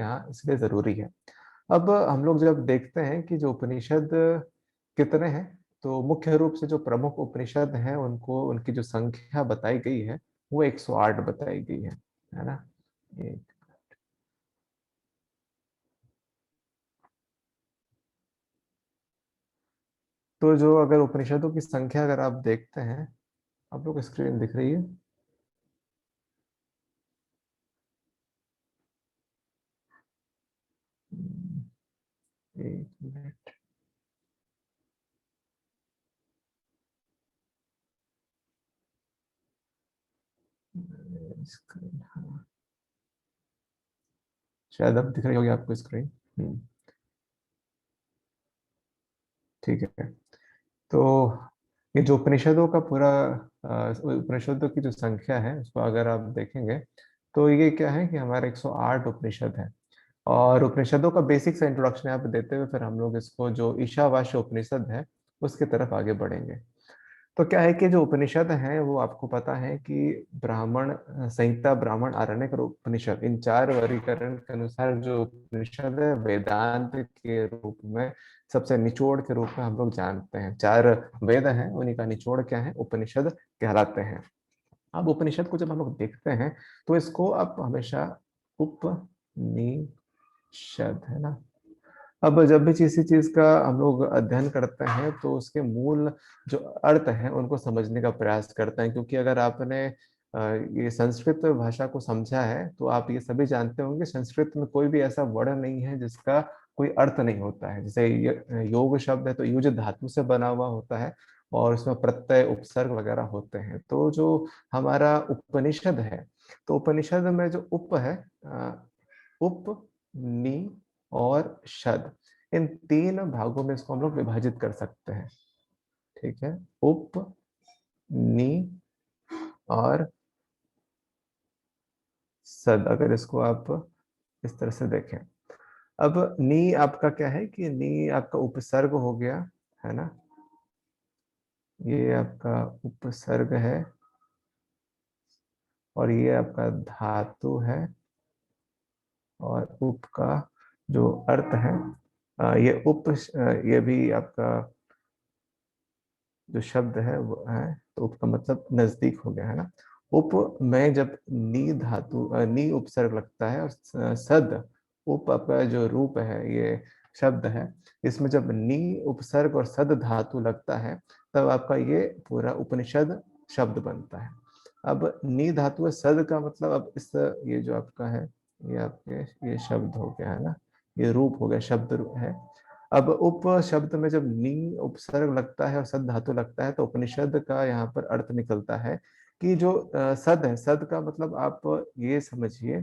यहाँ इसलिए जरूरी है। अब हम लोग जब देखते हैं कि जो उपनिषद कितने हैं, तो मुख्य रूप से जो प्रमुख उपनिषद हैं उनको उनकी जो संख्या बताई गई है वो 108 बताई गई है ना। एक तो जो अगर उपनिषदों की संख्या अगर आप देखते हैं, आप लोग स्क्रीन दिख रही है? एक मिनट। स्क्रीन, हाँ, शायद अब दिख रही होगी आपको स्क्रीन। ठीक है। तो ये जो उपनिषदों का पूरा उपनिषदों की जो संख्या है उसको अगर आप देखेंगे, तो ये क्या है कि हमारे 108 उपनिषद है। और उपनिषदों का बेसिक सा इंट्रोडक्शन यहाँ पे देते हुए फिर हम लोग इसको जो ईशावास्य उपनिषद है उसके तरफ आगे बढ़ेंगे। तो क्या है कि जो उपनिषद हैं वो आपको पता है कि ब्राह्मण संहिता, ब्राह्मण, आरण्यक और उपनिषद, इन चार वर्गीकरण के अनुसार जो उपनिषद है वेदांत के रूप में सबसे निचोड़ के रूप में हम लोग जानते हैं। चार वेद हैं, उन्हीं का निचोड़ क्या है, उपनिषद कहलाते हैं। अब उपनिषद को जब हम लोग देखते हैं तो इसको आप हमेशा उपनिषद, है ना। अब जब भी किसी चीज का हम लोग अध्ययन करते हैं तो उसके मूल जो अर्थ है उनको समझने का प्रयास करते हैं, क्योंकि अगर आपने ये संस्कृत भाषा को समझा है तो आप ये सभी जानते होंगे संस्कृत में कोई भी ऐसा वर्ण नहीं है जिसका कोई अर्थ नहीं होता है। जैसे योग शब्द है तो युज धातु से बना हुआ होता है और उसमें प्रत्यय, उपसर्ग वगैरह होते हैं। तो जो हमारा उपनिषद है, तो उपनिषद में जो उप है, उप, नि और शद, इन तीन भागों में इसको हम लोग विभाजित कर सकते हैं। ठीक है, उप, नि और सद, अगर इसको आप इस तरह से देखें। अब नी आपका क्या है कि नी आपका उपसर्ग हो गया, है ना। ये आपका उपसर्ग है और ये आपका धातु है। और उप का जो अर्थ है, ये ये भी आपका जो शब्द है वो है, तो उप का मतलब नजदीक हो गया, है ना। उप में जब नी धातु, नी उपसर्ग लगता है और सद, उप आपका जो रूप है, ये शब्द है, इसमें जब नी उपसर्ग और सद धातु लगता है तब आपका ये पूरा उपनिषद शब्द बनता है। अब नी धातु है, सद का मतलब, अब इस ये जो आपका है, ये आपके ये शब्द हो गया, है ना, ये रूप हो गया, शब्द रूप है। अब उप शब्द में जब नी उपसर्ग लगता है और सद धातु लगता है तो उपनिषद का यहाँ पर अर्थ निकलता है कि जो सद है, सद का मतलब आप ये समझिए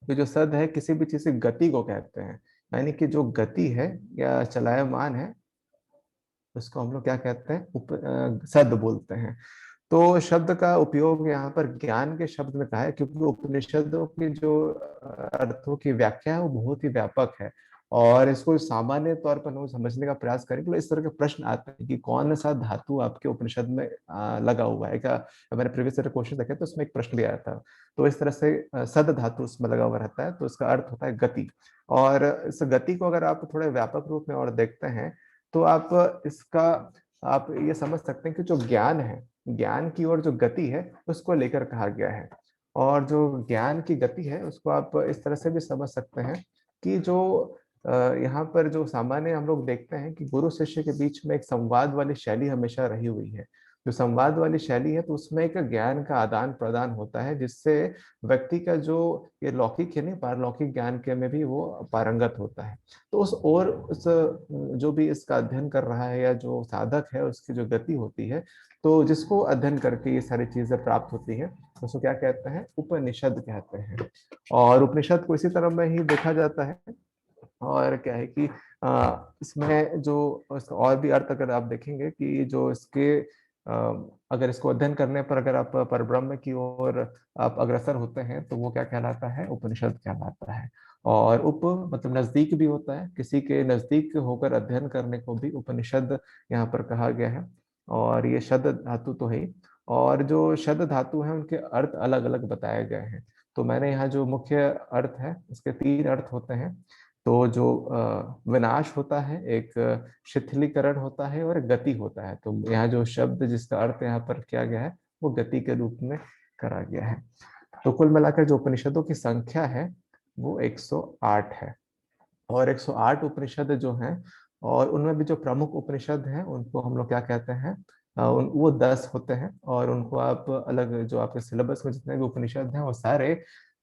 कि जो सद है किसी भी चीज की गति को कहते हैं। यानी कि जो गति है या चलायमान है उसको हम लोग क्या कहते हैं, सद बोलते हैं। तो शब्द का उपयोग यहाँ पर ज्ञान के शब्द में कहा है, क्योंकि उपनिषदों की जो अर्थों की व्याख्या है वो बहुत ही व्यापक है। और इसको सामान्य तौर पर लोग समझने का प्रयास करें तो इस तरह के प्रश्न आते हैं कि कौन सा धातु आपके उपनिषद में लगा हुआ है क्या। मैंने प्रीवियस क्वेश्चन देखे तो उसमें एक प्रश्न भी आया था। तो इस तरह से सद धातु उसमें लगा हुआ रहता है, तो इसका अर्थ होता है गति। और इस गति को अगर आप थोड़े व्यापक रूप में और देखते हैं तो आप इसका, आप ये समझ सकते हैं कि जो ज्ञान है, ज्ञान की ओर जो गति है उसको लेकर कहा गया है। और जो ज्ञान की गति है उसको आप इस तरह से भी समझ सकते हैं कि जो यहाँ पर जो सामान्य हम लोग देखते हैं कि गुरु शिष्य के बीच में एक संवाद वाली शैली हमेशा रही हुई है। जो संवाद वाली शैली है तो उसमें एक ज्ञान का आदान प्रदान होता है जिससे व्यक्ति का जो ये लौकिक है नहीं, पारलौकिक ज्ञान के में भी वो पारंगत होता है। तो उस जो भी इसका अध्ययन कर रहा है या जो साधक है उसकी जो गति होती है, तो जिसको अध्ययन करके ये सारी चीजें प्राप्त होती हैं उसको क्या कहते हैं, उपनिषद कहते हैं। और उपनिषद को इसी तरह में ही देखा जाता है। और क्या है कि इसमें जो इसका और भी अर्थ अगर आप देखेंगे कि जो इसके अगर इसको अध्ययन करने पर अगर आप परब्रह्म की ओर आप अग्रसर होते हैं तो वो क्या कहलाता है, उपनिषद कहलाता है। और उप मतलब नजदीक भी होता है, किसी के नजदीक होकर अध्ययन करने को भी उपनिषद यहाँ पर कहा गया है। और ये शब्द धातु तो है ही, और जो शब्द धातु है उनके अर्थ अलग अलग बताए गए हैं। तो मैंने यहाँ जो मुख्य अर्थ है इसके 3 अर्थ होते हैं। तो जो विनाश होता है, एक शिथिलीकरण होता है और एक गति होता है। तो यहाँ जो शब्द जिसका अर्थ यहाँ पर किया गया है वो गति के रूप में करा गया है। तो कुल मिलाकर जो उपनिषदों की संख्या है वो 108 है। और 108 उपनिषद जो हैं, और उनमें भी जो प्रमुख उपनिषद हैं उनको हम लोग क्या कहते हैं, वो 10 होते हैं। और उनको आप अलग जो आपके सिलेबस में जितने भी उपनिषद हैं वो सारे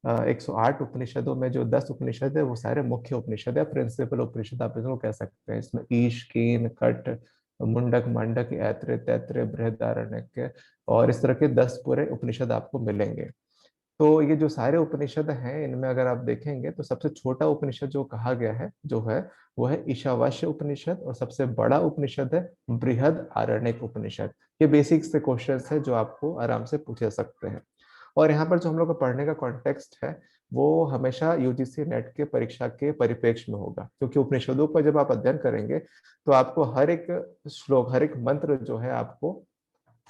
108 उपनिषदों में जो 10 उपनिषद है वो सारे मुख्य उपनिषद है, प्रिंसिपल उपनिषद आप इसको कह सकते हैं। इसमें ईश, कीन, कट, मुंडक, मांडक, ऐत्रेय, तैत्रेय, बृहदारण्यक और इस तरह के 10 पूरे उपनिषद आपको मिलेंगे। तो ये जो सारे उपनिषद हैं इनमें अगर आप देखेंगे तो सबसे छोटा उपनिषद जो कहा गया है जो है वो है ईशावास्य उपनिषद, और सबसे बड़ा उपनिषद है बृहद आरण्यक उपनिषद। ये बेसिक से क्वेश्चंस है जो आपको आराम से पूछे सकते हैं। और यहाँ पर जो हम लोग का पढ़ने का कॉन्टेक्स्ट है वो हमेशा यूजीसी नेट के परीक्षा के परिप्रेक्ष्य में होगा, क्योंकि उपनिषदों का जब आप अध्ययन करेंगे तो आपको हर एक श्लोक, हर एक मंत्र जो है आपको,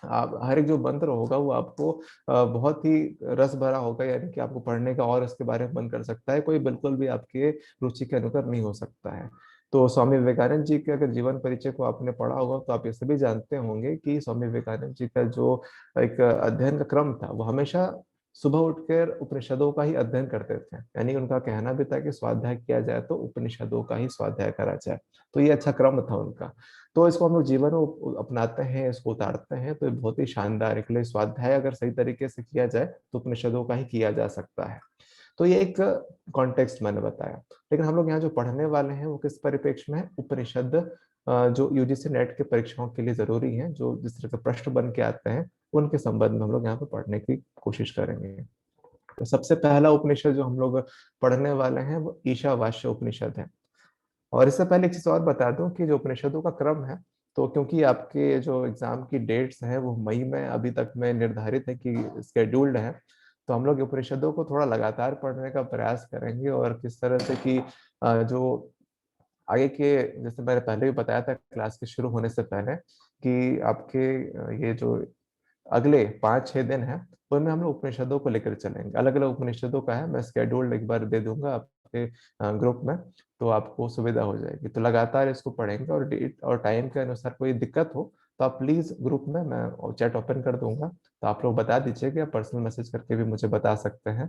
आप हर एक जो मंत्र होगा वो आपको बहुत ही रस भरा होगा, यानी कि आपको पढ़ने का और उसके बारे में मन कर सकता है। कोई बिल्कुल भी आपके रुचि के अनुसार नहीं हो सकता है। तो स्वामी विवेकानंद जी के अगर जीवन परिचय को आपने पढ़ा होगा तो आप ये सभी जानते होंगे कि स्वामी विवेकानंद जी का जो एक अध्ययन का क्रम था वो हमेशा सुबह उठकर उपनिषदों का ही अध्ययन करते थे। यानी उनका कहना भी था कि स्वाध्याय किया जाए तो उपनिषदों का ही स्वाध्याय करा जाए। तो ये अच्छा क्रम था उनका। तो इसको हम लोग जीवन में अपनाते हैं, इसको उतारते हैं, तो ये बहुत ही शानदार है। इसलिए स्वाध्याय अगर सही तरीके से किया जाए तो उपनिषदों का ही किया जा सकता है। तो ये एक कॉन्टेक्स्ट मैंने बताया। लेकिन हम लोग यहाँ जो पढ़ने वाले हैं वो किस परिप्रेक्ष्य में है, उपनिषद जो यूजीसी नेट के परीक्षाओं के लिए जरूरी है, जो जिस तरह के प्रश्न बन के आते हैं उनके संबंध में हम लोग यहाँ पर पढ़ने की कोशिश करेंगे। तो सबसे पहला उपनिषद जो हम लोग पढ़ने वाले हैं वो ईशावास्य उपनिषद है। और इससे पहले एक चीज और बता दूं कि जो उपनिषदों का क्रम है, तो क्योंकि आपके जो एग्जाम की डेट्स हैं वो मई में अभी तक में निर्धारित है कि स्केड्यूल्ड है, तो हम लोग उपनिषदों को थोड़ा लगातार पढ़ने का प्रयास करेंगे। और किस तरह से कि जो आगे के, जैसे मैंने पहले भी बताया था क्लास के शुरू होने से पहले, कि आपके ये जो अगले 5-6 दिन है उनमें हम लोग उपनिषदों को लेकर चलेंगे। अलग अलग उपनिषदों का है, मैं स्केड्यूल एक बार दे दूंगा आपके ग्रुप में, तो आपको सुविधा हो जाएगी। तो लगातार इसको पढ़ेंगे, और डेट और टाइम के अनुसार कोई दिक्कत हो तो आप प्लीज ग्रुप में, मैं चैट ओपन कर दूंगा, तो आप लोग बता दीजिए कि आप पर्सनल मैसेज करके भी मुझे बता सकते हैं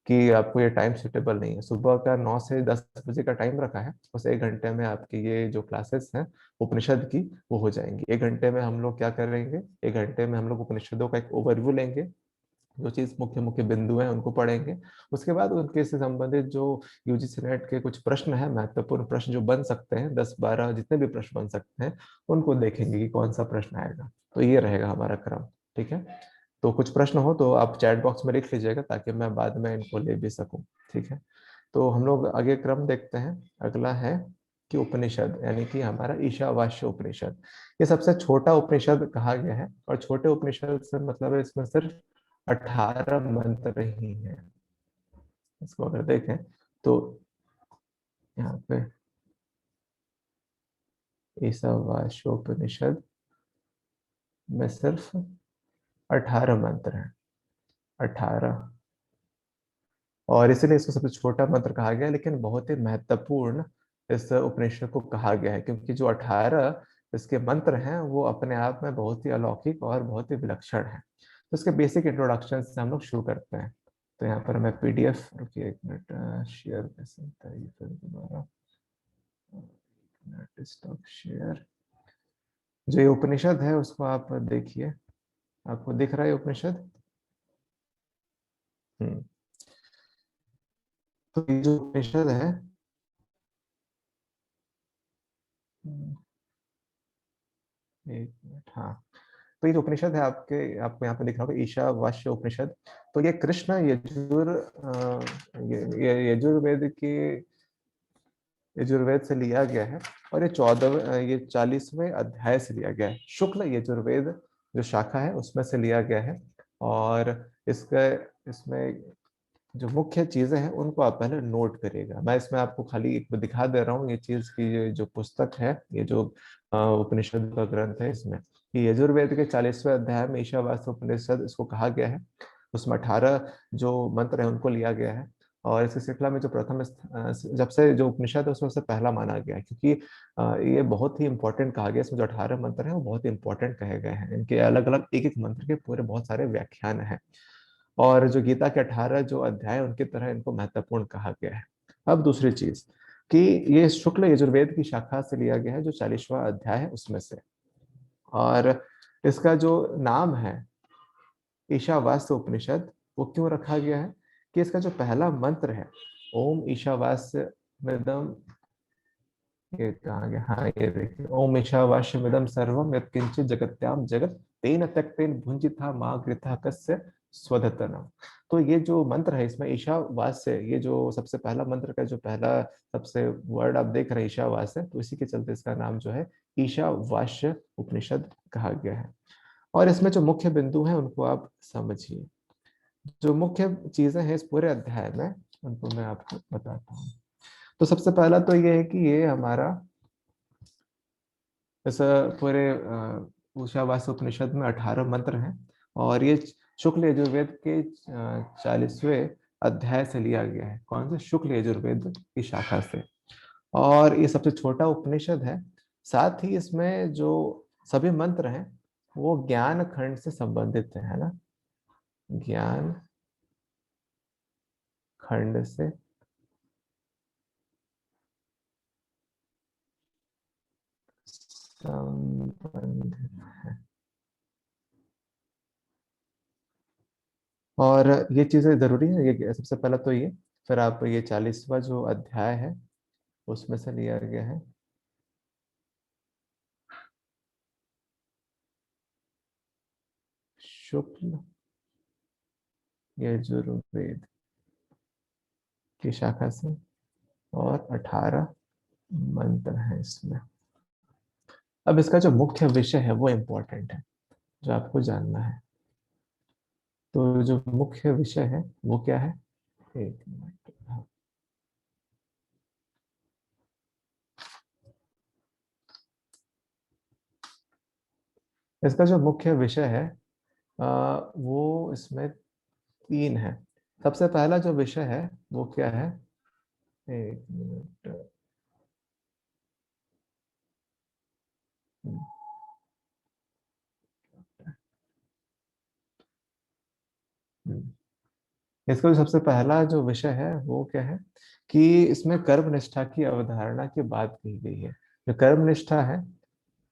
कि आपको ये टाइम सुटेबल नहीं है। सुबह का 9 से 10 बजे का टाइम रखा है, उस 1 घंटे में आपकी ये जो क्लासेस हैं उपनिषद की वो हो जाएंगी। 1 घंटे में हम लोग क्या करेंगे, 1 घंटे में हम लोग उपनिषदों का एक ओवरव्यू लेंगे, जो चीज मुख्य मुख्य बिंदु हैं उनको पढ़ेंगे। उसके बाद उनके से संबंधित जो यूजीसी नेट के कुछ प्रश्न हैं, महत्वपूर्ण प्रश्न जो बन सकते हैं, 10-12 जितने भी प्रश्न बन सकते हैं उनको देखेंगे कि कौन सा प्रश्न आएगा। तो ये रहेगा हमारा क्रम। ठीक है, तो कुछ प्रश्न हो तो आप चैट बॉक्स में लिख लीजिएगा ताकि मैं बाद में इनको ले भी सकूं। ठीक है, तो हम लोग आगे क्रम देखते हैं। अगला है कि उपनिषद, यानी कि हमारा ईशावास्य उपनिषद। ये सबसे छोटा उपनिषद कहा गया है, और छोटे उपनिषद से मतलब है इसमें सिर्फ 18 मंत्र ही हैं। इसको अगर देखें तो यहाँ पे ईशावास्योपनिषद में सिर्फ 18 मंत्र हैं। 18, और इसीलिए इसको सबसे छोटा मंत्र कहा गया है, लेकिन बहुत ही महत्वपूर्ण इस उपनिषद को कहा गया है, क्योंकि जो 18 इसके मंत्र हैं वो अपने आप में बहुत ही अलौकिक और बहुत ही विलक्षण है। तो इसके बेसिक इंट्रोडक्शन से हम लोग शुरू करते हैं। तो यहाँ पर मैं पीडीएफ, रुकिए एक मिनट, शेयर कैसे होता है ये फिर दोबारा, मिनट, स्टॉप शेयर। जो ये उपनिषद है उसको आप देखिए, आपको दिख रहा है उपनिषद। हम्म, तो ये जो उपनिषद है, एक मिनट, हाँ, तो ये जो उपनिषद है आपके, आपको यहाँ पे दिख रहा होगा ईशावास्य उपनिषद। तो ये कृष्ण यजुर्वेद के, यजुर्वेद से लिया गया है। और ये 14, ये 40वें अध्याय से लिया गया है। शुक्ल यजुर्वेद जो शाखा है उसमें से लिया गया है। और इसका, इसमें जो मुख्य चीजें हैं उनको आप पहले नोट करिएगा। मैं इसमें आपको खाली एक दिखा दे रहा हूँ ये चीज की, ये जो पुस्तक है, ये जो उपनिषद का ग्रंथ है, इसमें ये यजुर्वेद के 40वें अध्याय में ईशावास्य उपनिषद इसको कहा गया है। उसमें 18 जो मंत्र है उनको लिया गया है। और इस श्रृंखला में जो प्रथम जब से जो उपनिषद है उसमें से पहला माना गया है, क्योंकि ये बहुत ही इंपॉर्टेंट कहा गया है। इसमें जो 18 मंत्र है वो बहुत ही इंपॉर्टेंट कहे गए हैं। इनके अलग अलग एक एक मंत्र के पूरे बहुत सारे व्याख्यान हैं। और जो गीता के 18 जो अध्याय उनकी तरह इनको महत्वपूर्ण कहा गया है। अब दूसरी चीज कि ये शुक्ल यजुर्वेद की शाखा से लिया गया है, जो 40वां अध्याय है उसमें से। और इसका जो नाम है ईशावास्य उपनिषद, वो क्यों रखा गया है कि इसका जो पहला मंत्र है, ओम ईशावास्य मिदम, ये कहाँ गया, हाँ ये देखिए, ओम ईशावास्यमिदं सर्वम यत्किंचित जगत्याम जगत तेन त्यक्तेन भुंजिता मा गृथा कस्य स्वधतनम। तो ये जो मंत्र है इसमें ईशावास्य, ये जो सबसे पहला मंत्र का जो पहला सबसे वर्ड आप देख रहे हैं ईशावास्य, तो इसी के चलते इसका नाम जो है ईशावास्य उपनिषद कहा गया है। और इसमें जो मुख्य बिंदु हैं उनको आप समझिए। जो मुख्य चीजें हैं इस पूरे अध्याय में, उनको मैं आपको बताता हूँ। तो सबसे पहला तो ये है कि ये हमारा इस पूरे ईशावास्य उपनिषद में 18 मंत्र हैं। और ये शुक्ल यजुर्वेद के 40वें अध्याय से लिया गया है। कौन से? शुक्ल यजुर्वेद की शाखा से। और ये सबसे छोटा उपनिषद है। साथ ही इसमें जो सभी मंत्र हैं वो ज्ञान खंड से संबंधित है ना, ज्ञान खंड से संबंधित है। और ये चीजें जरूरी है, ये सबसे पहला तो ये। फिर आप ये 40वां जो अध्याय है उसमें से लिया गया है। शुक्ल यजुर्वेद की शाखा से। और 18 मंत्र हैं इसमें। अब इसका जो मुख्य विषय है वो इम्पोर्टेंट है, जो आपको जानना है। तो जो मुख्य विषय है वो क्या है? एक मिनट। हाँ। इसका जो मुख्य विषय है वो इसमें 3 है। सबसे पहला जो विषय है वो क्या है? एक मिनट। इसका जो सबसे पहला जो विषय है वो क्या है कि इसमें कर्म निष्ठा की अवधारणा की बात की गई है। जो कर्म निष्ठा है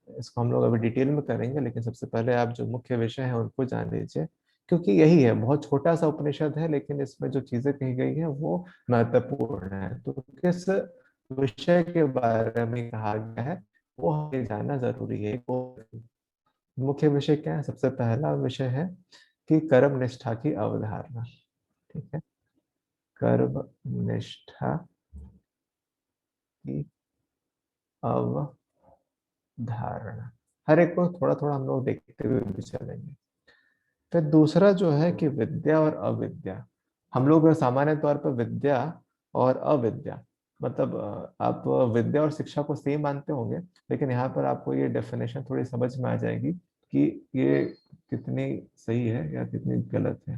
इसको हम लोग अभी डिटेल में करेंगे, लेकिन सबसे पहले आप जो मुख्य विषय है उनको जान लीजिए। क्योंकि यही है, बहुत छोटा सा उपनिषद है लेकिन इसमें जो चीजें कही गई है वो महत्वपूर्ण है। तो किस विषय के बारे में कहा गया है वो हमें जानना जरूरी है। वो मुख्य विषय क्या है? सबसे पहला विषय है कि कर्म निष्ठा की अवधारणा। ठीक है, कर्म निष्ठा की अवधारणा। हर एक को थोड़ा थोड़ा हम लोग देखते हुए भी चलेंगे। फिर दूसरा जो है कि विद्या और अविद्या। हम लोग सामान्य तौर पर विद्या और अविद्या, मतलब आप विद्या और शिक्षा को सेम मानते होंगे, लेकिन यहाँ पर आपको ये डेफिनेशन थोड़ी समझ में आ जाएगी कि ये कितनी सही है या कितनी गलत है।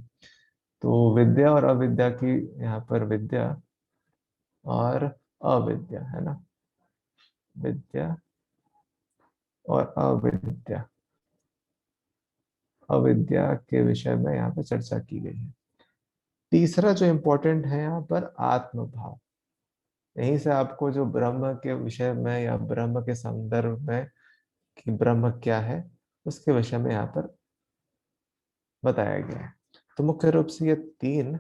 तो विद्या और अविद्या की, यहाँ पर विद्या और अविद्या है ना, विद्या और अविद्या, अविद्या के विषय में यहाँ पर चर्चा की गई है। तीसरा जो इम्पोर्टेंट है यहाँ पर आत्म भाव। यहीं से आपको जो ब्रह्म के विषय में या ब्रह्म के संदर्भ में कि ब्रह्म क्या है उसके विषय में यहाँ पर बताया गया है। तो मुख्य रूप से ये 3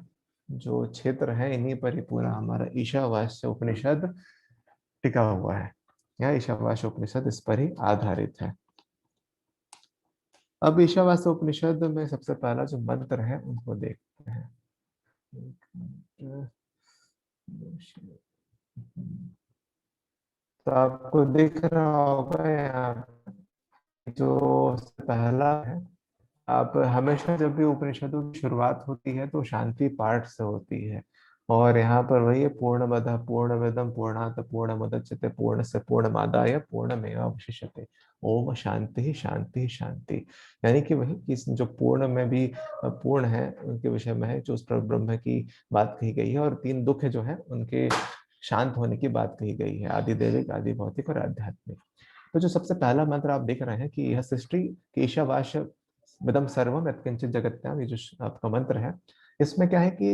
जो क्षेत्र है इन्हीं पर ही पूरा हमारा ईशावास्य उपनिषद टिका हुआ है। यह ईशावास्य उपनिषद इस पर ही आधारित है। अब ईशावास्य उपनिषद में सबसे पहला जो मंत्र है उनको देखते हैं। एक मिनट। तो आपको दिख रहा होगा यहाँ जो पहला है। आप हमेशा जब भी उपनिषदों की शुरुआत होती है तो शांति पाठ से होती है। और यहाँ पर वही है, पूर्णमदः पूर्णमिदं पूर्णात् पूर्णमुदच्यते पूर्णस्य पूर्णमादाय पूर्णमेवावशिष्यते। ओम शांति शांति शांति। यानी कि वही कि जो पूर्ण में भी पूर्ण है उनके विषय में है, जो उस पर ब्रह्म की बात कही गई है, और तीन दुख जो है उनके शांत होने की बात कही गई है, आदि दैविक, आदि भौतिक और आध्यात्मिक। तो जो सबसे पहला मंत्र आप देख रहे हैं कि यह सृष्टि केशवाश विदम सर्वम यत्किंचित जगत्याम, ये जो आपका मंत्र है, इसमें क्या है कि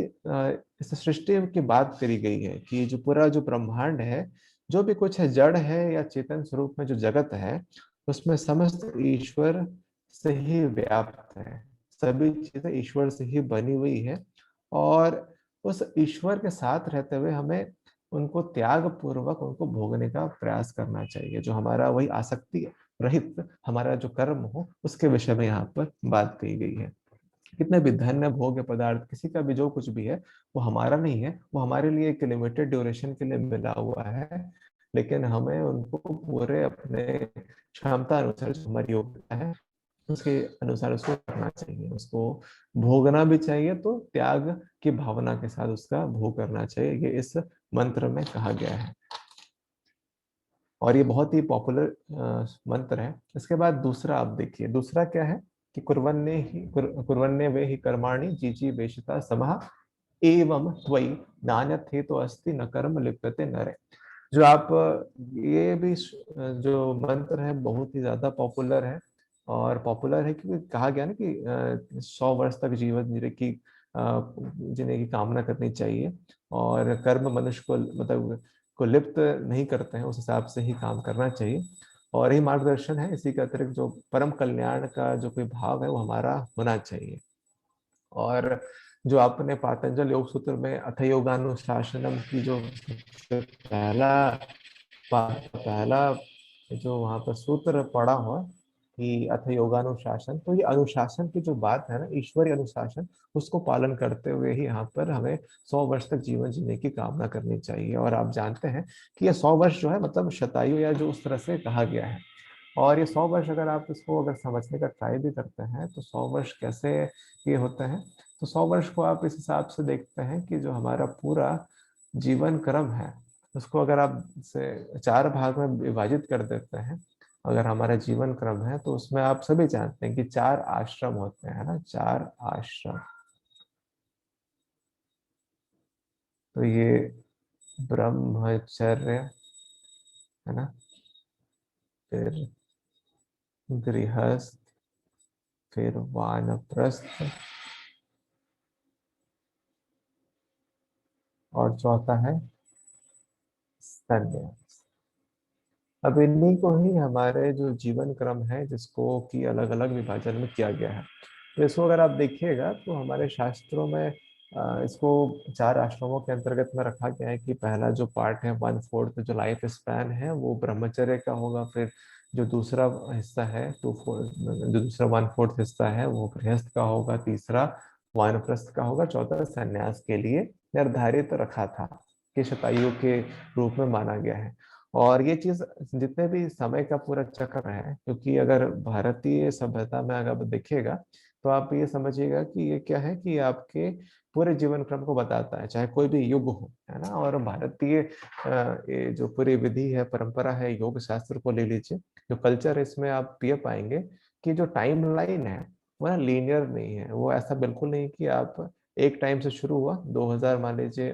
इस सृष्टि की बात करी गई है कि जो पूरा जो ब्रह्मांड है, जो भी कुछ है, जड़ है या चेतन स्वरूप में जो जगत है, उसमें समस्त ईश्वर से ही व्याप्त है। सभी चीजें ईश्वर से ही बनी हुई है, और उस ईश्वर के साथ रहते हुए हमें उनको त्याग पूर्वक उनको भोगने का प्रयास करना चाहिए। जो हमारा वही आसक्ति रहित हमारा जो कर्म हो, उसके विषय में यहाँ पर बात कही गई है। कितने भी धन्य भोग्य पदार्थ, किसी का भी जो कुछ भी है, वो हमारा नहीं है, वो हमारे लिए एक लिमिटेड ड्यूरेशन के लिए मिला हुआ है। लेकिन हमें उनको पूरे अपने क्षमता अनुसार, जो हमारी योग्यता है उसके अनुसार उसको करना चाहिए, उसको भोगना भी चाहिए, तो त्याग की भावना के साथ उसका भोग करना चाहिए, ये इस मंत्र में कहा गया है। और ये बहुत ही पॉपुलर मंत्र है। इसके बाद दूसरा आप देखिए, दूसरा क्या है कि कुर्वन्ने वे ही कर्माणि जीजी वेशिता समः एवं त्वयि नान्यत् हेतु अस्ति न कर्म लिप्यते नरे। जो आप ये भी जो मंत्र है बहुत ही ज्यादा पॉपुलर है। और पॉपुलर है क्योंकि कहा गया ना कि 100 वर्ष तक जीवन जीने की कामना करनी चाहिए, और कर्म मनुष्य को मतलब को लिप्त नहीं करते हैं, उस हिसाब से ही काम करना चाहिए। और यही मार्गदर्शन है, इसी के अतिरिक्त जो परम कल्याण का जो कोई भाव है वो हमारा होना चाहिए। और जो आपने पातंजल योग सूत्र में अथ योगानुशासनम की जो सबसे पहला जो वहां पर सूत्र पड़ा हुआ कि अथ योगानुशासन, तो ये अनुशासन की जो बात है ना, ईश्वरीय अनुशासन, उसको पालन करते हुए ही यहाँ पर हमें 100 वर्ष तक जीवन जीने की कामना करनी चाहिए। और आप जानते हैं कि ये 100 वर्ष जो है मतलब शतायु, या जो उस तरह से कहा गया है। और ये 100 वर्ष अगर आप इसको अगर समझने का ट्राई भी करते हैं, तो 100 वर्ष कैसे ये होते हैं। तो 100 वर्ष को आप इस हिसाब से देखते हैं कि जो हमारा पूरा जीवन क्रम है, उसको अगर आप से 4 भाग में विभाजित कर देते हैं, अगर हमारा जीवन क्रम है, तो उसमें आप सभी जानते हैं कि 4 आश्रम होते हैं ना, 4 आश्रम। तो ये ब्रह्मचर्य है ना, फिर गृहस्थ, फिर वानप्रस्थ, और चौथा है संन्यास। अब इन्हीं को ही हमारे जो जीवन क्रम है, जिसको कि अलग अलग विभाजन में किया गया है। तो इसको अगर आप देखिएगा तो हमारे शास्त्रों में इसको 4 आश्रमों के अंतर्गत में रखा गया है कि पहला जो पार्ट है, 1/4 जो लाइफ स्पैन है, वो ब्रह्मचर्य का होगा। फिर जो दूसरा हिस्सा है, 2/4 जो दूसरा 1/4 हिस्सा है, वो गृहस्थ का होगा। तीसरा वानप्रस्थ का होगा। चौथा संन्यास के लिए निर्धारित रखा था, कि शतायु के रूप में माना गया है। और ये चीज जितने भी समय का पूरा चक्र है, क्योंकि अगर भारतीय सभ्यता में अगर आप देखिएगा, तो आप ये समझिएगा कि ये क्या है कि आपके पूरे जीवन क्रम को बताता है, चाहे कोई भी युग हो, है ना। और भारतीय ये जो पूरी विधि है, परंपरा है, योग शास्त्र को ले लीजिए, जो कल्चर है, इसमें आप ये पाएंगे कि जो टाइम लाइन है वो ना लीनियर नहीं है। वो ऐसा बिल्कुल नहीं कि आप एक टाइम से शुरू हुआ 2000 मान लीजिए,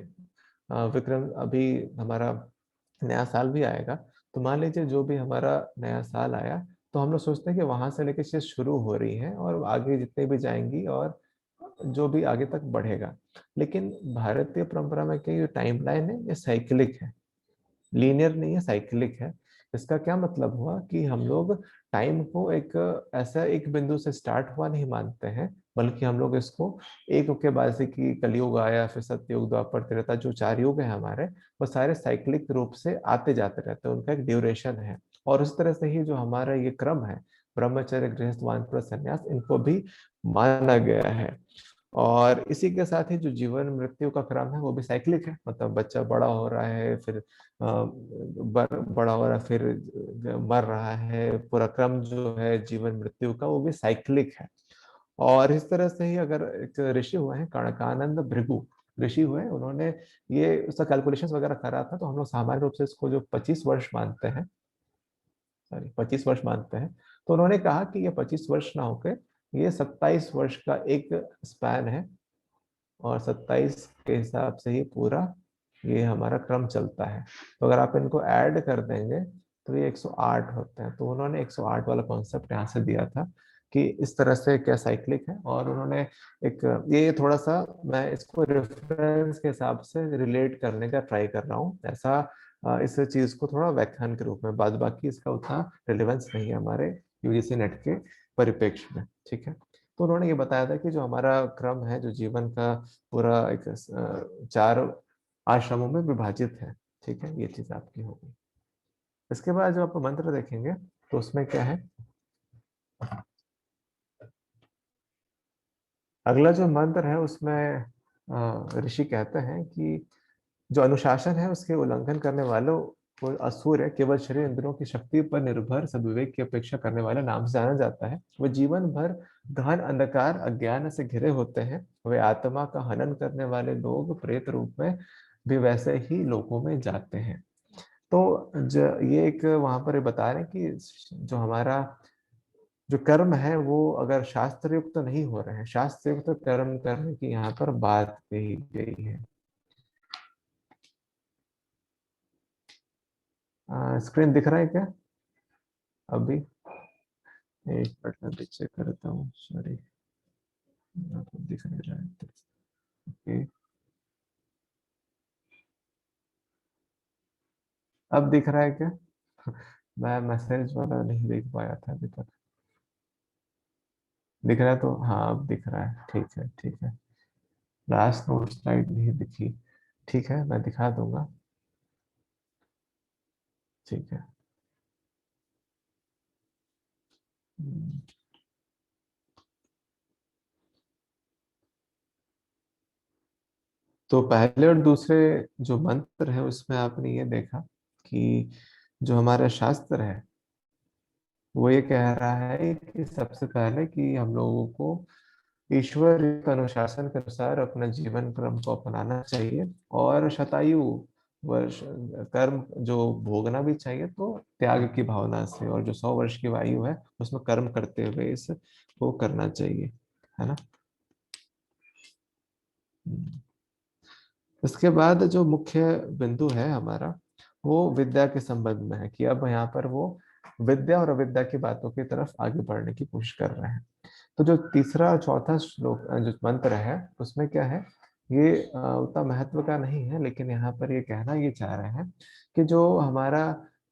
विक्रम अभी हमारा नया साल भी आएगा, तो मान लीजिए जो भी हमारा नया साल आया, तो हम लोग सोचते हैं कि वहां से लेकर चीज शुरू हो रही है और आगे जितने भी जाएंगी, और जो भी आगे तक बढ़ेगा। लेकिन भारतीय परंपरा में क्या, ये टाइम लाइन है, ये साइक्लिक है, लीनियर नहीं है, साइक्लिक है। इसका क्या मतलब हुआ कि हम लोग टाइम को एक ऐसा एक बिंदु से स्टार्ट हुआ नहीं मानते हैं, बल्कि हम लोग इसको एक युग के बाद से कि कलयुग आया, फिर सतयुग, द्वापर, त्रेता, जो 4 युग है हमारे, वो सारे साइक्लिक रूप से आते जाते रहते हैं, उनका एक ड्यूरेशन है। और उस तरह से ही जो हमारा ये क्रम है, ब्रह्मचर्य, गृहस्थ, वानप्रस्थ, संन्यास, इनको भी माना गया है। और इसी के साथ ही जो जीवन मृत्यु का क्रम है, वो भी साइक्लिक है। मतलब बच्चा बड़ा हो रहा है, फिर बड़ा हो रहा है, फिर मर रहा है। पूरा क्रम जो है जीवन मृत्यु का, वो भी साइक्लिक है। और इस तरह से ही अगर एक ऋषि हुए हैं कणकानंद भृगु, ऋषि हुए, उन्होंने ये उसका कैलकुलेशंस वगैरह करा था। तो हम लोग सामान्य रूप से इसको जो 25 वर्ष मानते हैं, सॉरी 25 वर्ष मानते हैं, तो उन्होंने कहा कि ये 25 वर्ष ना होके ये 27 वर्ष का एक स्पैन है, और 27 के हिसाब से ही पूरा ये हमारा क्रम चलता है। तो अगर आप इनको ऐड कर देंगे तो ये 108 होते हैं। तो उन्होंने 108 वाला कॉन्सेप्ट यहाँ से दिया था कि इस तरह से क्या साइक्लिक है। और उन्होंने एक, ये थोड़ा सा मैं इसको रेफरेंस के हिसाब से रिलेट करने का ट्राई कर रहा हूँ, ऐसा इस चीज को थोड़ा व्याख्यान के रूप में, बाद बाकी इसका उतना रिलेवेंस नहीं है हमारे यूजीसी नेट के परिप्रेक्ष्य में, ठीक है। तो उन्होंने ये बताया था कि जो हमारा क्रम है, जो जीवन का पूरा एक 4 आश्रमों में विभाजित है, ठीक है, ये चीज आपकी होगी। इसके बाद जब आप मंत्र देखेंगे तो उसमें क्या है, अगला जो मंत्र है उसमें ऋषि कहते हैं कि जो अनुशासन है उसके उल्लंघन करने वालों को असुर है, केवल शरीर इंद्रियों की शक्ति पर निर्भर सद्विवेक की अपेक्षा करने वाला नाम से जाना जाता है। वह जीवन भर गहन अंधकार अज्ञान से घिरे होते हैं। वे आत्मा का हनन करने वाले लोग प्रेत रूप में भी वैसे ही लोकों में जाते हैं। तो ये एक वहां पर ये बता रहे हैं कि जो हमारा जो कर्म है वो अगर शास्त्र युक्त तो नहीं हो रहे हैं, शास्त्र युक्त कर्म करने की यहाँ पर बात कही गई है। स्क्रीन दिख रहा है क्या अभी? एक मिनट में भी चेक करता हूँ, सॉरी दिख नहीं रहा है। ओके, अब दिख रहा है क्या? मैं मैसेज वाला नहीं देख पाया था अभी तक। दिख रहा है तो हाँ, अब दिख रहा है, ठीक है ठीक है। लास्ट नोट स्लाइड नहीं दिखी, ठीक है मैं दिखा दूंगा, ठीक है। हम्म, तो पहले और दूसरे जो मंत्र है उसमें आपने ये देखा कि जो हमारा शास्त्र है वो ये कह रहा है कि सबसे पहले कि हम लोगों को ईश्वर के अनुशासन के अनुसार अपना जीवन क्रम को अपनाना चाहिए, और शतायु वर्ष कर्म जो भोगना भी चाहिए, तो त्याग की भावना से, और जो 100 वर्ष की आयु है उसमें कर्म करते हुए इसको करना चाहिए, है ना। हम्म। इसके बाद जो मुख्य बिंदु है हमारा वो विद्या के संबंध में है, कि अब यहाँ पर वो विद्या और अविद्या की बातों की तरफ आगे बढ़ने की कोशिश कर रहे हैं। तो जो तीसरा और चौथा श्लोक जो मंत्र है उसमें क्या है, ये उतना महत्व का नहीं है, लेकिन यहाँ पर ये कहना ये चाह रहे हैं कि जो हमारा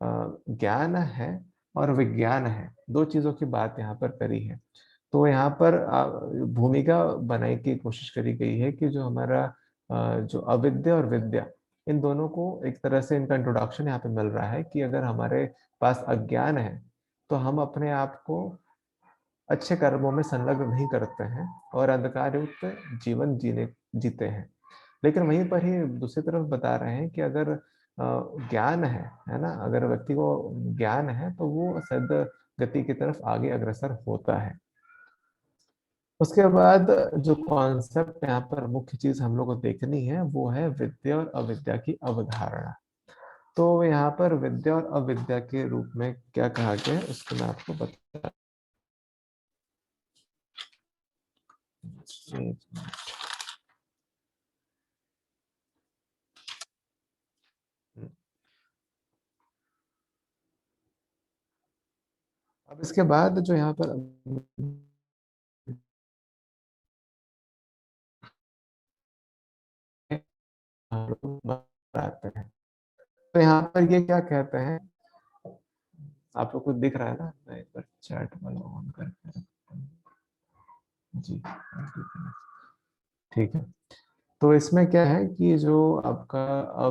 ज्ञान है और विज्ञान है, दो चीजों की बात यहाँ पर करी है। तो यहाँ पर भूमिका बनाने की कोशिश करी गई है कि जो हमारा जो अविद्या और विद्या, इन दोनों को एक तरह से इनका इंट्रोडक्शन यहाँ पे मिल रहा है कि अगर हमारे पास अज्ञान है तो हम अपने आप को अच्छे कर्मों में संलग्न नहीं करते हैं और अंधकार युक्त जीवन जीते हैं। लेकिन वहीं पर ही दूसरी तरफ बता रहे हैं कि अगर ज्ञान है ना, अगर व्यक्ति को ज्ञान है तो वो सद्गति की तरफ आगे अग्रसर होता है। उसके बाद जो कॉन्सेप्ट यहाँ पर मुख्य चीज हम लोग को देखनी है वो है विद्या और अविद्या की अवधारणा। तो यहाँ पर विद्या और अविद्या के रूप में क्या कहा गया है उसको मैं आपको बता। अब इसके बाद जो यहाँ पर आते हैं, तो यहाँ पर ये क्या कहते हैं, आप लोग को दिख रहा है ना, मैं एक बार चैट वाला ऑन करके रखता हूँ। जी ठीक है। तो इसमें क्या है कि जो आपका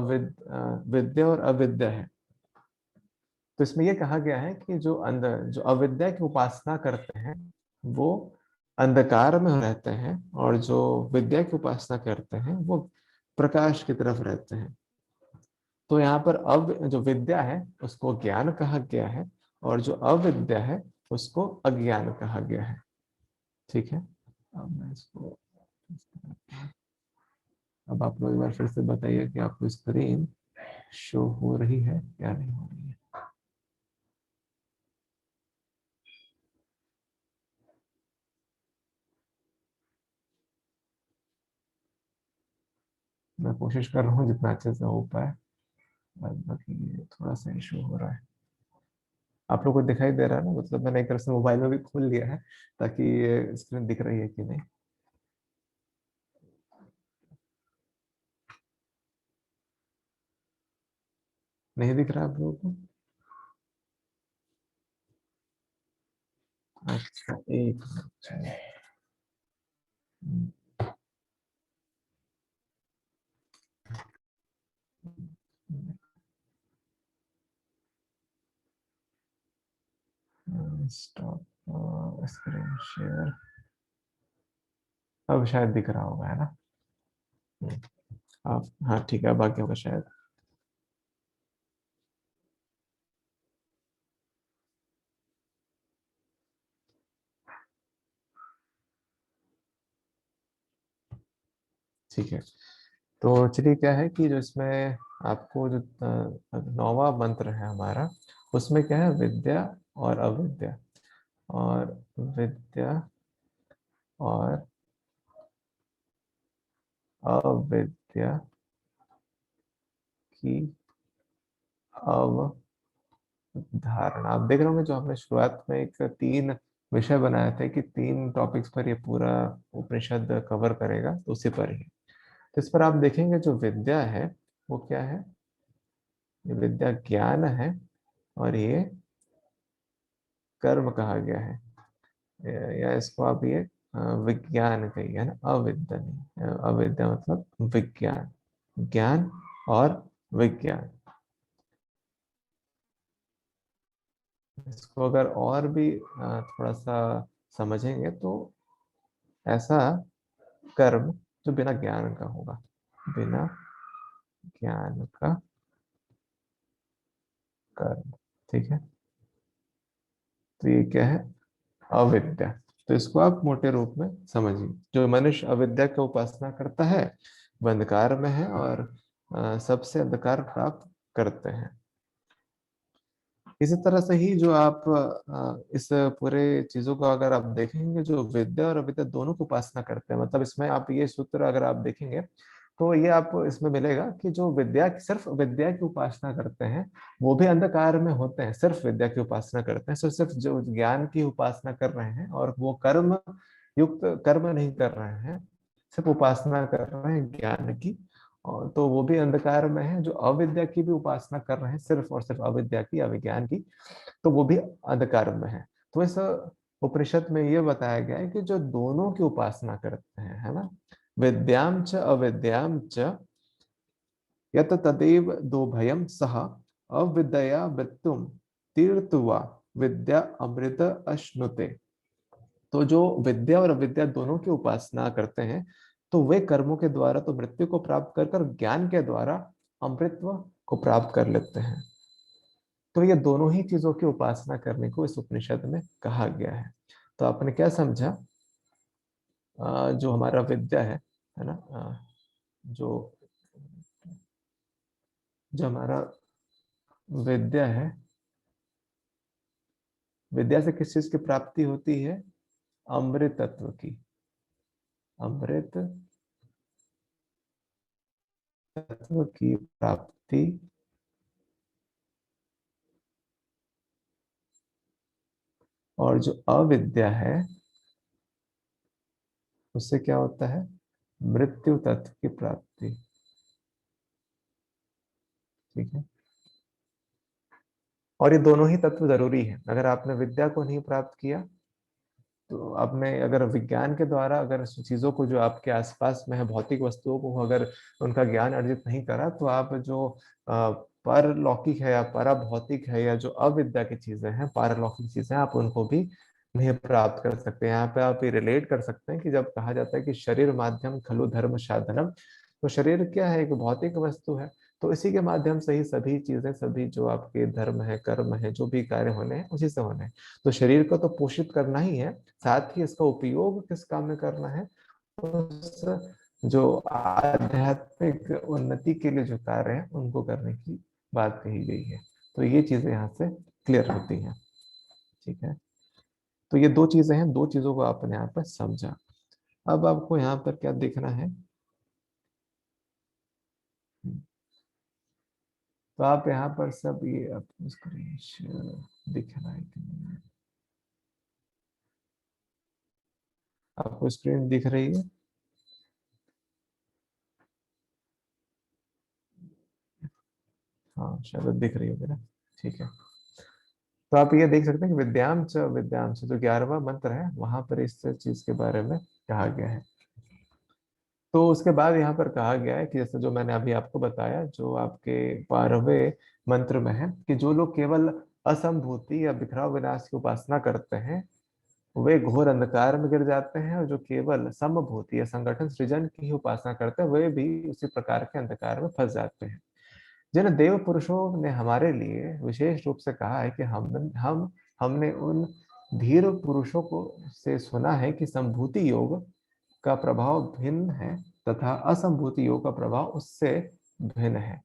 विद्या और अविद्या है, तो इसमें ये कहा गया है कि जो अंदर जो अविद्या की उपासना करते हैं वो अंधकार में रहते हैं, और जो विद्या की उपासना करते हैं वो प्रकाश की तरफ रहते हैं। तो यहाँ पर अब जो विद्या है उसको ज्ञान कहा गया है, और जो अविद्या है उसको अज्ञान कहा गया है, ठीक है। अब मैं इसको अब आप लोग एक बार फिर से बताइए कि आपको स्क्रीन शो हो रही है या नहीं हो रही है। मैं कोशिश कर रहा हूँ जितना अच्छे से हो पाए, बाकी थोड़ा सा इशू हो रहा है। आप लोग को दिखाई दे रहा है ना, मतलब मैंने एक तरफ से मोबाइल में भी खोल लिया है ताकि स्क्रीन दिख रही है कि नहीं। नहीं दिख रहा आप लोगों को? अच्छा एक मिनट, चलिए। Stop screen share. अब शायद दिख रहा होगा, है ना? हम्म, आप हाँ ठीक है, अब आगे होगा शायद। ठीक है, तो चलिए क्या है कि जो इसमें आपको जो नौवां मंत्र है हमारा, उसमें क्या है, विद्या और अविद्या, और विद्या और अविद्या की अवधारणा। आप देख रहे होंगे जो हमने शुरुआत में एक 3 विषय बनाए थे कि 3 टॉपिक्स पर ये पूरा उपनिषद कवर करेगा, तो उसी पर ही। तो इस पर आप देखेंगे जो विद्या है वो क्या है, ये विद्या ज्ञान है, और ये कर्म कहा गया है। या इसको आप ये विज्ञान कहिए, है ना, अविद्या नहीं। अविद्या मतलब विज्ञान, ज्ञान और विज्ञान। इसको अगर और भी थोड़ा सा समझेंगे तो ऐसा कर्म जो बिना ज्ञान का होगा, बिना ज्ञान का कर्म, ठीक है। तो ये क्या है, अविद्या। तो इसको आप मोटे रूप में समझिए, जो मनुष्य अविद्या की उपासना करता है वह अंधकार में है, और सबसे अंधकार प्राप्त करते हैं। इसी तरह से ही जो आप इस पूरे चीजों को अगर आप देखेंगे, जो विद्या और अविद्या दोनों की उपासना करते हैं, मतलब इसमें आप ये सूत्र अगर आप देखेंगे तो ये आपको इसमें मिलेगा कि जो विद्या, सिर्फ विद्या की उपासना करते हैं वो भी अंधकार में होते हैं। सिर्फ विद्या की उपासना करते हैं, सिर्फ सिर्फ जो ज्ञान की उपासना कर रहे हैं और वो कर्म युक्त कर्म नहीं कर रहे हैं, सिर्फ उपासना कर रहे हैं ज्ञान की, और तो वो भी अंधकार में है। जो अविद्या की भी उपासना कर रहे हैं, सिर्फ और सिर्फ अविद्या की, अविज्ञान की, तो वो भी अंधकार में है। तो इस उपनिषद में ये बताया गया है कि जो दोनों की उपासना करते हैं, है ना, विद्याम च अविद्याम च यत तदेव दो भयम सह अविद्या मृत्युम तीर्थवा विद्या अमृत अश्नुते। तो जो विद्या और अविद्या दोनों की उपासना करते हैं, तो वे कर्मों के द्वारा तो मृत्यु को प्राप्त कर कर ज्ञान के द्वारा अमृतत्व को प्राप्त कर लेते हैं। तो ये दोनों ही चीजों की उपासना करने को इस उपनिषद में कहा गया है। तो आपने क्या समझा, जो हमारा विद्या है ना, जो जो हमारा विद्या है, विद्या से किस चीज की प्राप्ति होती है, अमृत तत्व की, अमृत तत्व की प्राप्ति। और जो अविद्या है उससे क्या होता है, मृत्यु तत्व की प्राप्ति, ठीक है। और ये दोनों ही तत्व जरूरी है। अगर आपने विद्या को नहीं प्राप्त किया, तो आपने अगर विज्ञान के द्वारा अगर चीजों को जो आपके आसपास में है, भौतिक वस्तुओं को अगर उनका ज्ञान अर्जित नहीं करा, तो आप जो परलौकिक है या पराभौतिक है या जो अविद्या की चीजें हैं, पारलौकिक चीजें, आप उनको भी नहीं प्राप्त कर सकते। यहाँ पे आप ये रिलेट कर सकते हैं कि जब कहा जाता है कि शरीर माध्यम खलु धर्म साधनम, तो शरीर क्या है, एक भौतिक वस्तु है। तो इसी के माध्यम से ही सभी चीजें, सभी जो आपके धर्म है, कर्म है, जो भी कार्य होने हैं उसी से होने हैं। तो शरीर को तो पोषित करना ही है, साथ ही इसका उपयोग किस काम में करना है, उस जो आध्यात्मिक उन्नति के लिए जो कार्य है उनको करने की बात कही गई है। तो ये चीजें यहाँ से क्लियर होती हैं। ठीक है, तो ये दो चीजें हैं, दो चीजों को आपने यहाँ पर समझा। अब आपको यहाँ पर क्या देखना है, तो आप यहाँ पर सब ये अपनी स्क्रीन दिख रहा है कि नहीं, आपको स्क्रीन दिख रही है? हाँ शायद दिख रही होगी ना। ठीक है, तो आप ये देख सकते हैं कि विद्याम च जो 11वां मंत्र है वहां पर इस चीज के बारे में कहा गया है। तो उसके बाद यहाँ पर कहा गया है कि जैसे जो मैंने अभी आपको बताया, जो आपके 12वें मंत्र में है कि जो लोग केवल असंभूति या बिखराव विनाश की उपासना करते हैं वे घोर अंधकार में गिर जाते हैं, और जो केवल समभूति या संगठन सृजन की ही उपासना करते हैं वे भी उसी प्रकार के अंधकार में फंस जाते हैं। जिन देव पुरुषों ने हमारे लिए विशेष रूप से कहा है कि हमने उन धीर पुरुषों को से सुना है कि संभूति योग का प्रभाव भिन्न है तथा असंभूति योग का प्रभाव उससे भिन्न है।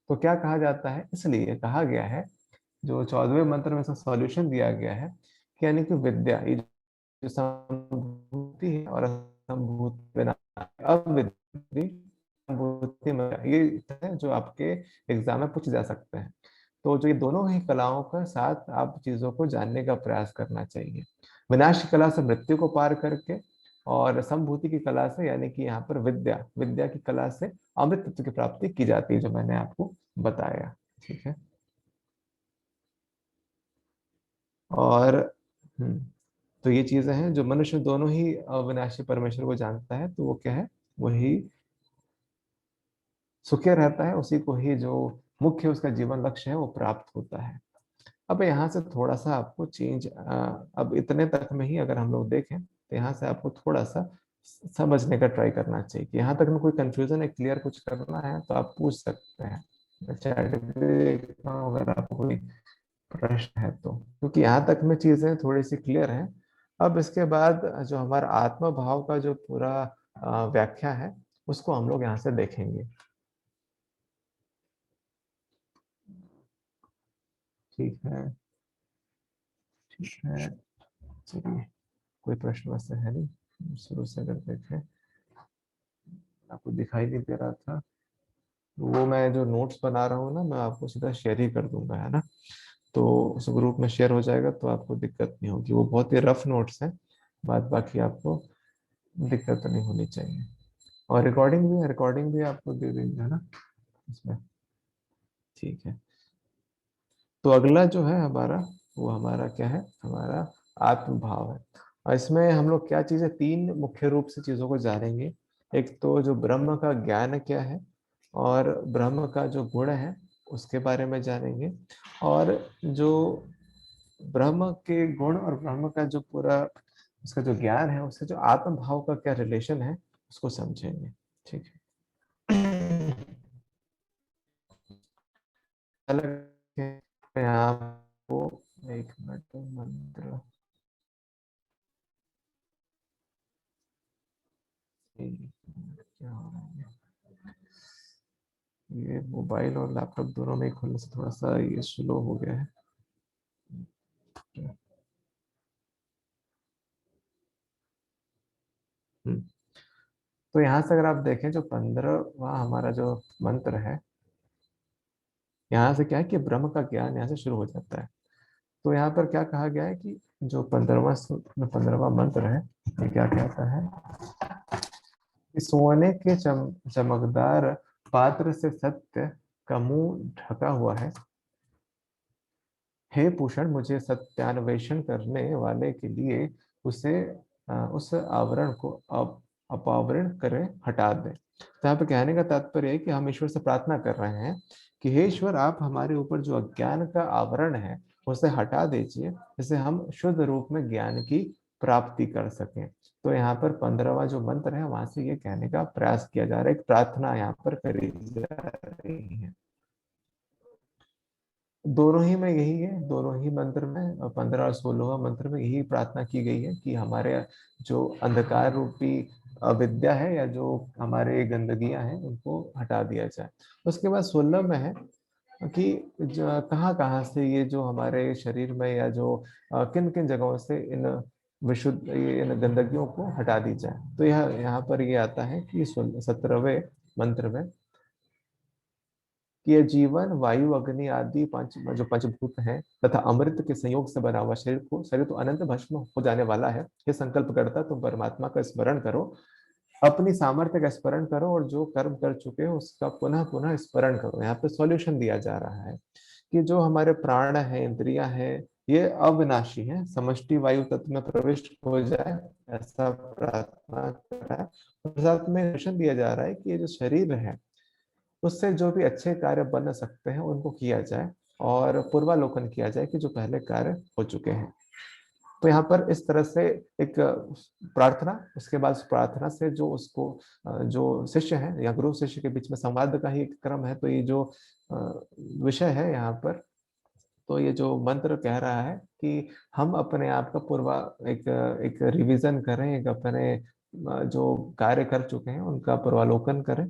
तो क्या कहा जाता है, इसलिए कहा गया है, जो 14वें मंत्र में इसका सॉल्यूशन दिया गया है कि यानी कि विद्या, ये जो संभूति है और असंभूति बिना अविद्या संभूति में, ये है जो आपके एग्जाम में पूछे जा सकते हैं। तो जो ये दोनों ही कलाओं का साथ आप चीजों को जानने का प्रयास करना चाहिए। विनाश की कला से मृत्यु को पार करके, और संभूति की कला से यानी कि यहाँ पर विद्या विद्या की कला से अमृत तत्व की प्राप्ति की जाती है, जो मैंने आपको बताया। ठीक है, और तो ये चीजें हैं जो मनुष्य दोनों ही अविनाशी परमेश्वर को जानता है, तो वो क्या है, वही सुखी रहता है, उसी को ही जो मुख्य उसका जीवन लक्ष्य है वो प्राप्त होता है। अब यहाँ से थोड़ा सा आपको चेंज, अब इतने तक में ही अगर हम लोग देखें तो यहाँ से आपको थोड़ा सा समझने का ट्राई करना चाहिए कि यहाँ तक में कोई कंफ्यूजन है, क्लियर कुछ करना है तो आप पूछ सकते हैं। चैट पे देखता हूँ अगर आपको कोई प्रश्न है तो, क्योंकि यहाँ तक में चीजें थोड़ी सी क्लियर हैं। अब इसके बाद जो हमारा आत्म भाव का जो पूरा व्याख्या है उसको हम लोग यहाँ से देखेंगे। ठीक है, ठीक है, चलिए, कोई प्रश्न वैसे है नहीं शुरू से अगर देखें। आपको दिखाई नहीं दे रहा था, वो मैं जो नोट्स बना रहा हूँ ना, मैं आपको सीधा शेयर ही कर दूंगा, है ना। तो उस ग्रुप में शेयर हो जाएगा तो आपको दिक्कत नहीं होगी, वो बहुत ही रफ नोट्स हैं। बात बाकी आपको दिक्कत नहीं होनी चाहिए। और रिकॉर्डिंग भी आपको दे देंगे, है ना, इसमें। ठीक है, तो अगला जो है हमारा, वो हमारा क्या है, हमारा आत्म भाव है। और इसमें हम लोग क्या चीजें, तीन मुख्य रूप से चीजों को जानेंगे। एक तो जो ब्रह्म का ज्ञान क्या है, और ब्रह्म का जो गुण है उसके बारे में जानेंगे, और जो ब्रह्म के गुण और ब्रह्म का जो पूरा उसका जो ज्ञान है उससे जो आत्म भाव का क्या रिलेशन है उसको समझेंगे। ठीक है, अलग है यहाँ को, एक मिनट, मंत्र, क्या हो रहा है, ये मोबाइल और लैपटॉप दोनों में खोलने से थोड़ा सा ये स्लो हो गया है। हम्म, तो यहाँ से अगर आप देखें, जो 15वां हमारा जो मंत्र है, यहाँ से क्या है कि ब्रह्म का ज्ञान यहाँ से शुरू हो जाता है। तो यहाँ पर क्या कहा गया है कि जो 15वां मंत्र है, ये क्या कहता है कि सोने के चमकदार पात्र से सत्य का मुंह ढका हुआ है। हे पूषण, मुझे सत्यान्वेषण करने वाले के लिए उसे उस आवरण को अपावरण करें, हटा दें। तो यहाँ पे कहने का तात्पर्य है कि हम ईश्वर से प्रार्थना कर रहे हैं कि हे ईश्वर, आप हमारे ऊपर जो अज्ञान का आवरण है उसे हटा दीजिए, जिससे हम शुद्ध रूप में ज्ञान की प्राप्ति कर सकें। तो यहाँ पर 15वां जो मंत्र है वहां से ये कहने का प्रयास किया जा रहा है, एक प्रार्थना यहाँ पर करी जा रही है। दोनों ही में यही है, दोनों ही मंत्र में, 15 और 16वां मंत्र में यही प्रार्थना की गई है कि हमारे जो अंधकार रूपी अविद्या है या जो हमारे गंदगियां हैं उनको हटा दिया जाए। उसके बाद 16 में है कि कहाँ कहाँ से ये जो हमारे शरीर में या जो किन किन जगहों से इन विशुद्ध इन गंदगियों को हटा दी जाए। तो यह यहाँ पर ये आता है कि 17वें मंत्र में कि ये जीवन वायु अग्नि आदि पंच जो पंचभूत हैं तथा अमृत के संयोग से बना हुआ शरीर तो अनंत भस्म हो जाने वाला है। ये संकल्प करता तुम परमात्मा का स्मरण करो, अपनी सामर्थ्य का स्मरण करो और जो कर्म कर चुके हो उसका पुनः पुनः स्मरण करो। यहाँ पे सॉल्यूशन दिया जा रहा है कि जो हमारे प्राण है, इंद्रियां हैं, ये अविनाशी है, समष्टि वायु तत्व में प्रविष्ट हो जाए ऐसा प्रार्थना करा है। और साथ में दर्शन दिया जा रहा है कि ये जो शरीर है उससे जो भी अच्छे कार्य बन सकते हैं उनको किया जाए और पूर्वालोकन किया जाए कि जो पहले कार्य हो चुके हैं। तो यहाँ पर इस तरह से एक प्रार्थना, उसके बाद उस प्रार्थना से जो उसको जो शिष्य है या गुरु शिष्य के बीच में संवाद का ही एक क्रम है। तो ये जो विषय है यहाँ पर, तो ये जो मंत्र कह रहा है कि हम अपने आप का पूर्वा एक एक रिवीजन करें, एक अपने जो कार्य कर चुके हैं उनका पूर्वालोकन करें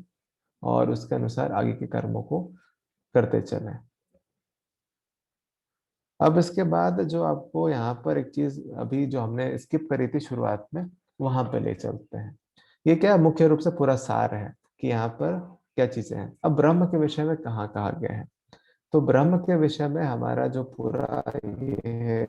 और उसके अनुसार आगे के कर्मों को करते चलें। अब इसके बाद जो आपको यहाँ पर एक चीज अभी जो हमने स्किप करी थी शुरुआत में, वहां पे ले चलते हैं। ये क्या मुख्य रूप से पूरा सार है कि यहाँ पर क्या चीजें हैं। अब ब्रह्म के विषय में कहाँ कहा गया है, तो ब्रह्म के विषय में हमारा जो पूरा ये है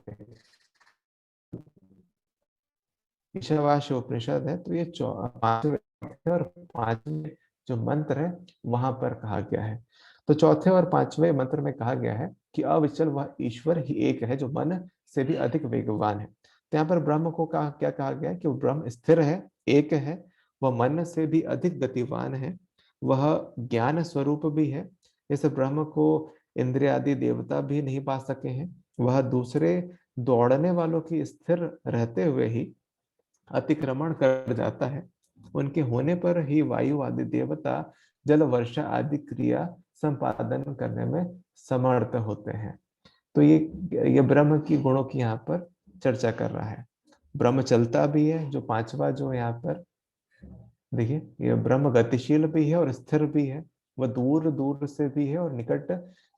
ईशावास्य उपनिषद है, तो ये पांचवें और पांचवें जो मंत्र है वहां पर कहा गया है। तो चौथे और पांचवें मंत्र में कहा गया है कि अविचल वह ईश्वर ही एक है जो मन से भी अधिक वेगवान है। तो यहाँ पर ब्रह्म को कहा क्या कहा गया है कि वो ब्रह्म स्थिर है, एक है, वह मन से भी अधिक गतिवान है, वह ज्ञान स्वरूप भी है। इस ब्रह्म को इंद्रिय आदि देवता भी नहीं पा सके हैं। वह दूसरे दौड़ने वालों की स्थिर रहते हुए ही अतिक्रमण कर जाता है। उनके होने पर ही वायु आदि देवता जल वर्षा आदि क्रिया संपादन करने में समर्थ होते हैं। तो ये ब्रह्म की गुणों की यहाँ पर चर्चा कर रहा है। ब्रह्म चलता भी है, जो पांचवा जो यहाँ पर देखिए, ये ब्रह्म गतिशील भी है और स्थिर भी है। वह दूर दूर से भी है और निकट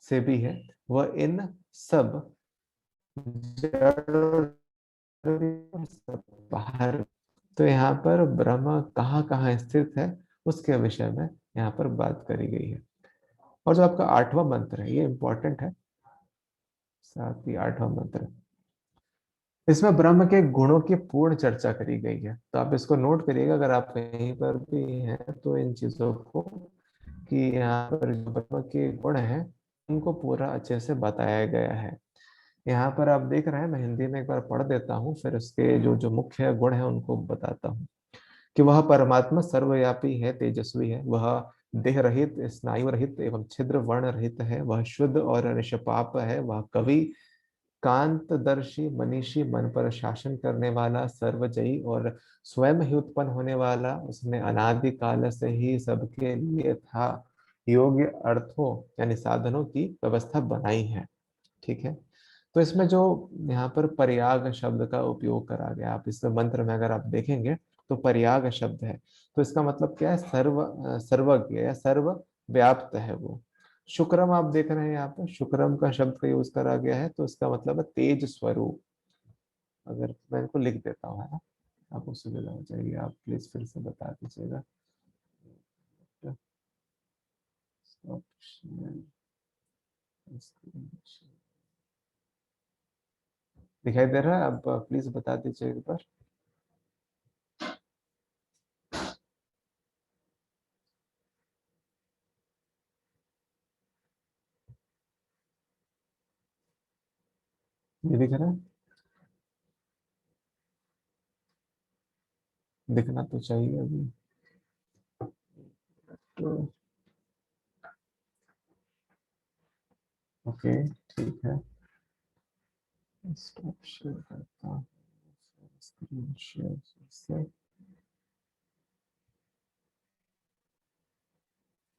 से भी है। वह इन सब जड़ सब बाहर। तो यहाँ पर ब्रह्म कहाँ कहाँ स्थित है उसके विषय में यहाँ पर बात करी गई है। और जो आपका आठवां मंत्र है ये इंपॉर्टेंट है, साथ ही आठवां मंत्र, इसमें ब्रह्म के गुणों की पूर्ण चर्चा करी गई है। तो आप इसको नोट करिएगा अगर आप कहीं पर भी हैं तो इन चीजों को, कि यहाँ पर जो ब्रह्म के गुण हैं उनको पूरा अच्छे से बताया गया है। यहाँ पर आप देख रहे हैं, मैं हिंदी में एक बार पढ़ देता हूँ फिर उसके जो जो मुख्य गुण है उनको बताता हूँ। कि वह परमात्मा सर्वव्यापी है, तेजस्वी है, वह देह रहित, स्नायु रहित एवं छिद्र वर्ण रहित है, वह शुद्ध और निष्पाप है, वह कवि, कांतदर्शी, मनीषी, मन पर शासन करने वाला, सर्वजयी और स्वयं ही उत्पन्न होने वाला, उसने अनादि काल से ही सबके लिए था योग्य अर्थों यानी साधनों की व्यवस्था बनाई है। ठीक है। तो इसमें जो यहाँ पर पर्याग शब्द का उपयोग करा गया, आप इस मंत्र में अगर आप देखेंगे तो पर्याग शब्द है। तो इसका मतलब क्या है, सर्वज्ञ या सर्व व्याप्त है वो। शुक्रम आप देख रहे हैं यहाँ पर, शुक्रम का शब्द का यूज करा गया है, तो इसका मतलब है तेज स्वरूप। अगर मैं इनको लिख देता हूँ, है ना, आप उससे जुड़ा हो जाइए, आप प्लीज फिर से बता दीजिएगा। दिखाई दे रहा है, आप प्लीज बता दीजिए एक बार। ये दिख रहा है, दिखना तो चाहिए अभी। तो ओके, ठीक है, स्टॉप शेयर करता हूँ, स्क्रीन शेयर से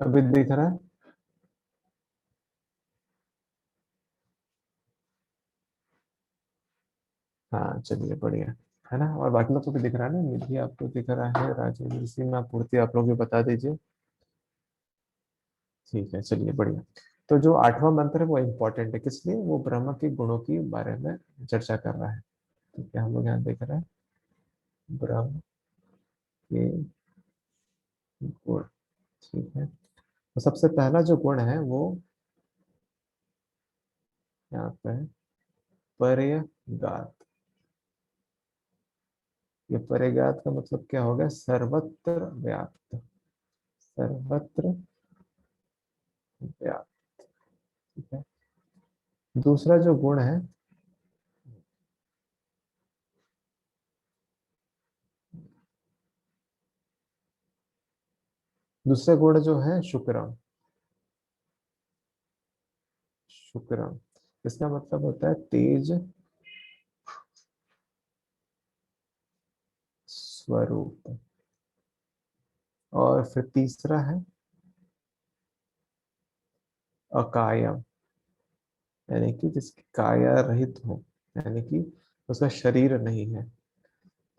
अभी दिख रहा है। हाँ चलिए बढ़िया। है ना। और बाकी लोग को भी दिख रहा है ना, निधि आपको दिख रहा है, राजेंद्र सिंह में पूर्ति आप लोग भी बता दीजिए। ठीक है, चलिए बढ़िया। तो जो आठवां मंत्र है वो इम्पोर्टेंट है, किस लिए? वो ब्रह्म के गुणों के बारे में चर्चा कर रहा है। ठीक है, हम लोग यहाँ देख रहे हैं ब्रह्म के गुण। ठीक है, तो सबसे पहला जो गुण है वो यहाँ पे है पर्यगात। ये पर्यगात का मतलब क्या होगा? सर्वत्र व्याप्त, सर्वत्र व्याप्त। ठीक है, दूसरा जो गुण है, दूसरा गुण जो है शुक्रम, शुक्रम। इसका मतलब होता है तेज स्वरूप। और फिर तीसरा है अकायम, यानी कि जिसकी काया रहित हो, यानी कि उसका शरीर नहीं है।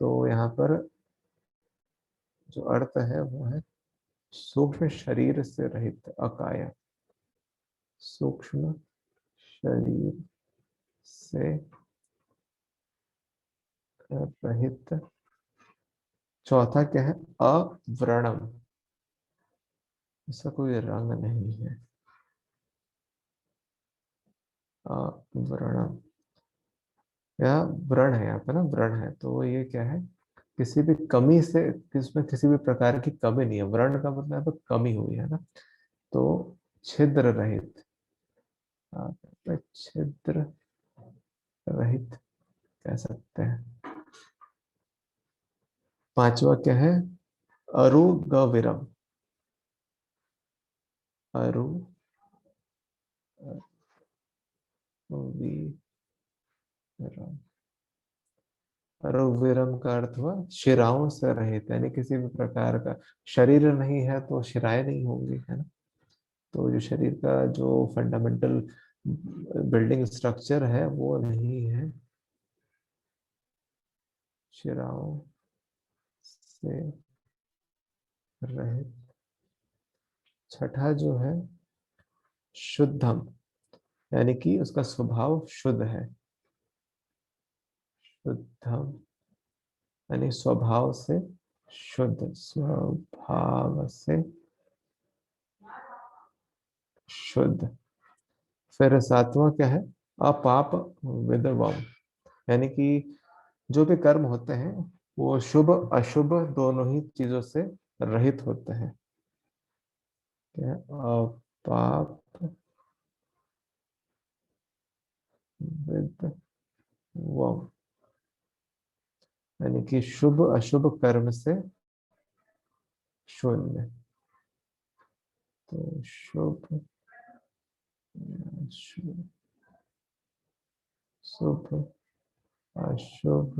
तो यहाँ पर जो अर्थ है वो है सूक्ष्म शरीर से रहित अकाय, सूक्ष्म शरीर से रहित। चौथा क्या है? अव्रणम, इसका कोई रंग नहीं है। अव्रणम, या व्रण है यहाँ पे ना, व्रण है, तो ये क्या है? किसी भी कमी से, किसमें किसी भी प्रकार की कमी नहीं है। व्रण का मतलब यहाँ पे कमी हुई है ना। तो छिद्र रहित, छिद्र रहित कह सकते हैं। पांचवा क्या है? अरुगविरम, अरु विरम। रघुवीरम का अर्थ हुआ शिराओं से रहित, यानी किसी भी प्रकार का शरीर नहीं है तो शिराएं नहीं होंगी, है ना। तो जो शरीर का जो फंडामेंटल बिल्डिंग स्ट्रक्चर है वो नहीं है, शिराओं से रहित। छठा जो है शुद्धम, यानी कि उसका स्वभाव शुद्ध है। शुद्धम यानी स्वभाव से शुद्ध, स्वभाव से शुद्ध। फिर सातवां क्या है? अपाप विदवम, यानी कि जो भी कर्म होते हैं वो शुभ अशुभ दोनों ही चीजों से रहित होते हैं। क्या है? अपाप विदवम, यानी कि शुभ अशुभ कर्म से शून्य। तो शुभ अशुभ, शुभ अशुभ,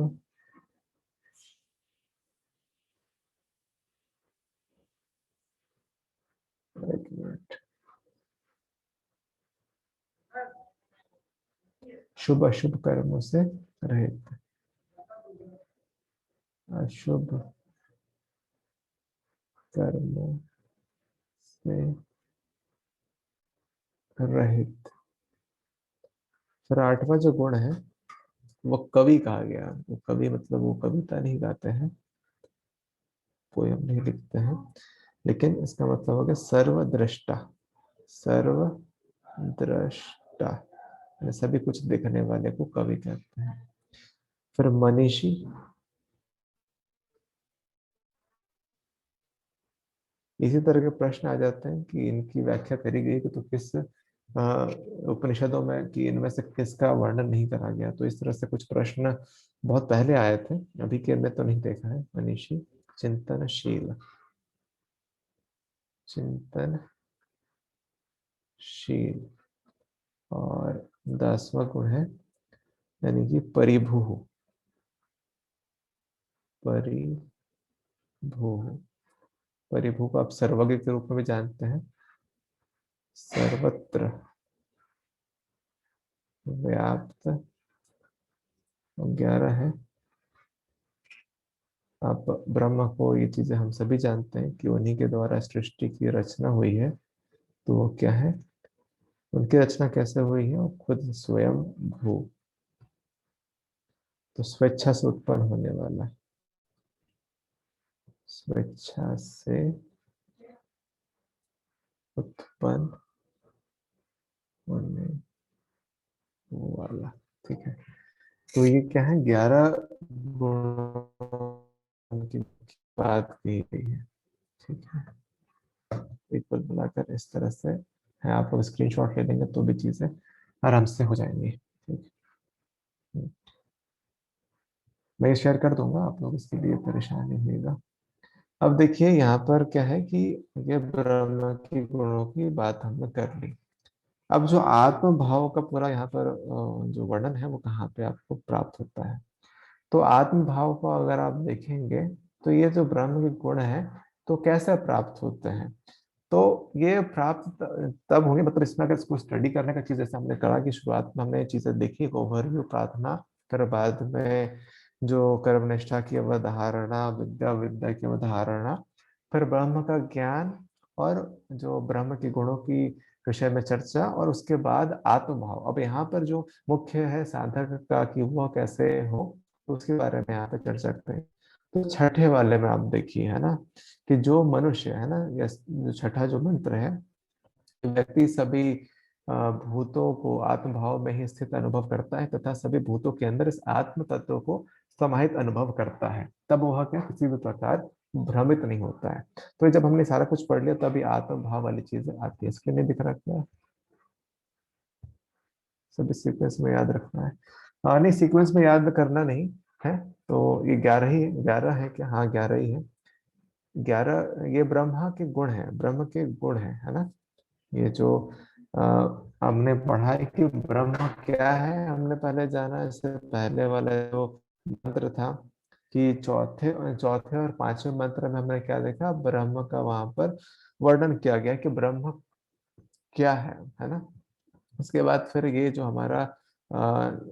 एक मिनट, शुभ अशुभ कर्मों से रहित, अशुभ कर्मों से रहित। फिर आठवां जो गुण है वो कवि कहा गया। वो कवि मतलब वो कविता नहीं गाते हैं, पोयम नहीं लिखते हैं, लेकिन इसका मतलब हो गया सर्वद्रष्टा, सर्वद्रष्टा, यानी सभी कुछ देखने वाले को कवि कहते हैं। फिर मनीषी, इसी तरह के प्रश्न आ जाते हैं कि इनकी व्याख्या करी गई कि तो किस उपनिषदों में, कि इनमें से किसका वर्णन नहीं करा गया। तो इस तरह से कुछ प्रश्न बहुत पहले आए थे, अभी के में तो नहीं देखा है। मनीषी, चिंतनशील, चिंतनशील। और 10वां गुण है यानी कि परिभू, परिभू। परिभू को आप सर्वज्ञ के रूप में भी जानते हैं, सर्वत्र व्याप्त। 11 है आप ब्रह्म को, ये चीजें हम सभी जानते हैं कि उन्हीं के द्वारा सृष्टि की रचना हुई है। तो वो क्या है, उनकी रचना कैसे हुई है, वो खुद स्वयं भू, तो स्वेच्छा से उत्पन्न होने वाला है, स्वेच्छा से उत्पन्न होने वाला। ठीक है, तो ये क्या है, 11 गुणों की बात की गई है। ठीक है, एक कुल मिलाकर इस तरह से है। आप लोग स्क्रीनशॉट ले लेंगे तो भी चीजें आराम से हो जाएंगी। ठीक है, मैं शेयर कर दूंगा, आप लोग इसके लिए परेशान नहीं होगा। अब देखिए यहाँ पर क्या है कि ये ब्रह्म के गुणों की बात हमने कर ली। अब जो आत्म भाव का पूरा यहाँ पर जो वर्णन है वो कहाँ पे आपको प्राप्त होता है। तो आत्म भाव को अगर आप देखेंगे तो ये जो ब्रह्म के गुण है तो कैसे प्राप्त होते हैं। तो ये प्राप्त तब होंगे, मतलब इसमें अगर इसको स्टडी करने का चीज, जैसे हमने कहा कि शुरुआत में हमने ये चीजें देखी, ओवरव्यू, प्रार्थना, फिर बाद में जो कर्मनिष्ठा की अवधारणा, विद्या विद्या की अवधारणा, फिर ब्रह्म का ज्ञान, और जो ब्रह्म के गुणों की विषय में चर्चा, और उसके बाद आत्मभाव। अब यहाँ पर जो मुख्य है साधक का कि वह कैसे हो, तो उसके बारे में यहाँ पे चर्चा करते हैं। तो छठे वाले में आप देखिए, है ना, कि जो मनुष्य है ना, या जो छठा जो मंत्र है, व्यक्ति सभी भूतों को आत्मभाव में ही स्थित अनुभव करता है तथा सभी भूतों के अंदर इस आत्म तत्व को समाहित अनुभव करता है, तब वह क्या किसी भी प्रकार भ्रमित नहीं होता है। तो ये जब हमने सारा कुछ पढ़ लिया तभी आत्म भाव वाली चीजें आती है। इसके लिए दिख रहा है क्या, सब सीक्वेंस में याद रखना है। नहीं, सीक्वेंस में याद करना नहीं है। तो ये 11 ही, 11 है क्या, हाँ 11 ही है। 11 ये ब्रह्मा के गुण है, ब्रह्म के गुण है ना। ये जो आ, हमने पढ़ा है कि ब्रह्म क्या है, हमने पहले जाना, इससे पहले वाला जो मंत्र था कि चौथे चौथे और पांचवें मंत्र में हमने क्या देखा, ब्रह्म का वहां पर वर्णन किया गया कि ब्रह्म क्या है ना। उसके बाद फिर ये जो हमारा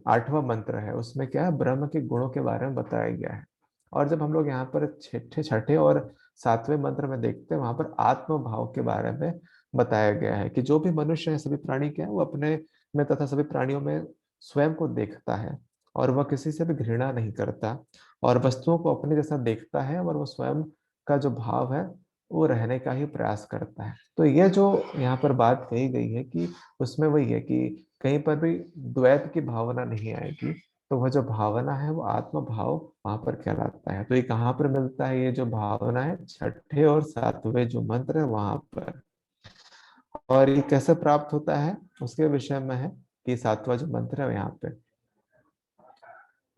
आठवां मंत्र है उसमें क्या है, ब्रह्म के गुणों के बारे में बताया गया है। और जब हम लोग यहाँ पर छठे छठे और सातवें मंत्र में देखते हैं, वहां पर आत्म भाव के बारे में बताया गया है कि जो भी मनुष्य है, सभी प्राणी क्या है, वो अपने में तथा सभी प्राणियों में स्वयं को देखता है, और वह किसी से भी घृणा नहीं करता, और वस्तुओं को अपने जैसा देखता है, और वो स्वयं का जो भाव है वो रहने का ही प्रयास करता है। तो ये जो यहाँ पर बात कही गई है कि उसमें वही है कि कहीं पर भी द्वैत की भावना नहीं आएगी। तो वह जो भावना है वो आत्म भाव वहां पर कहलाता है। तो ये कहाँ पर मिलता है, ये जो भावना है छठे और सातवें जो मंत्र है वहां पर। और ये कैसे प्राप्त होता है उसके विषय में है कि सातवां जो मंत्र है यहाँ पे,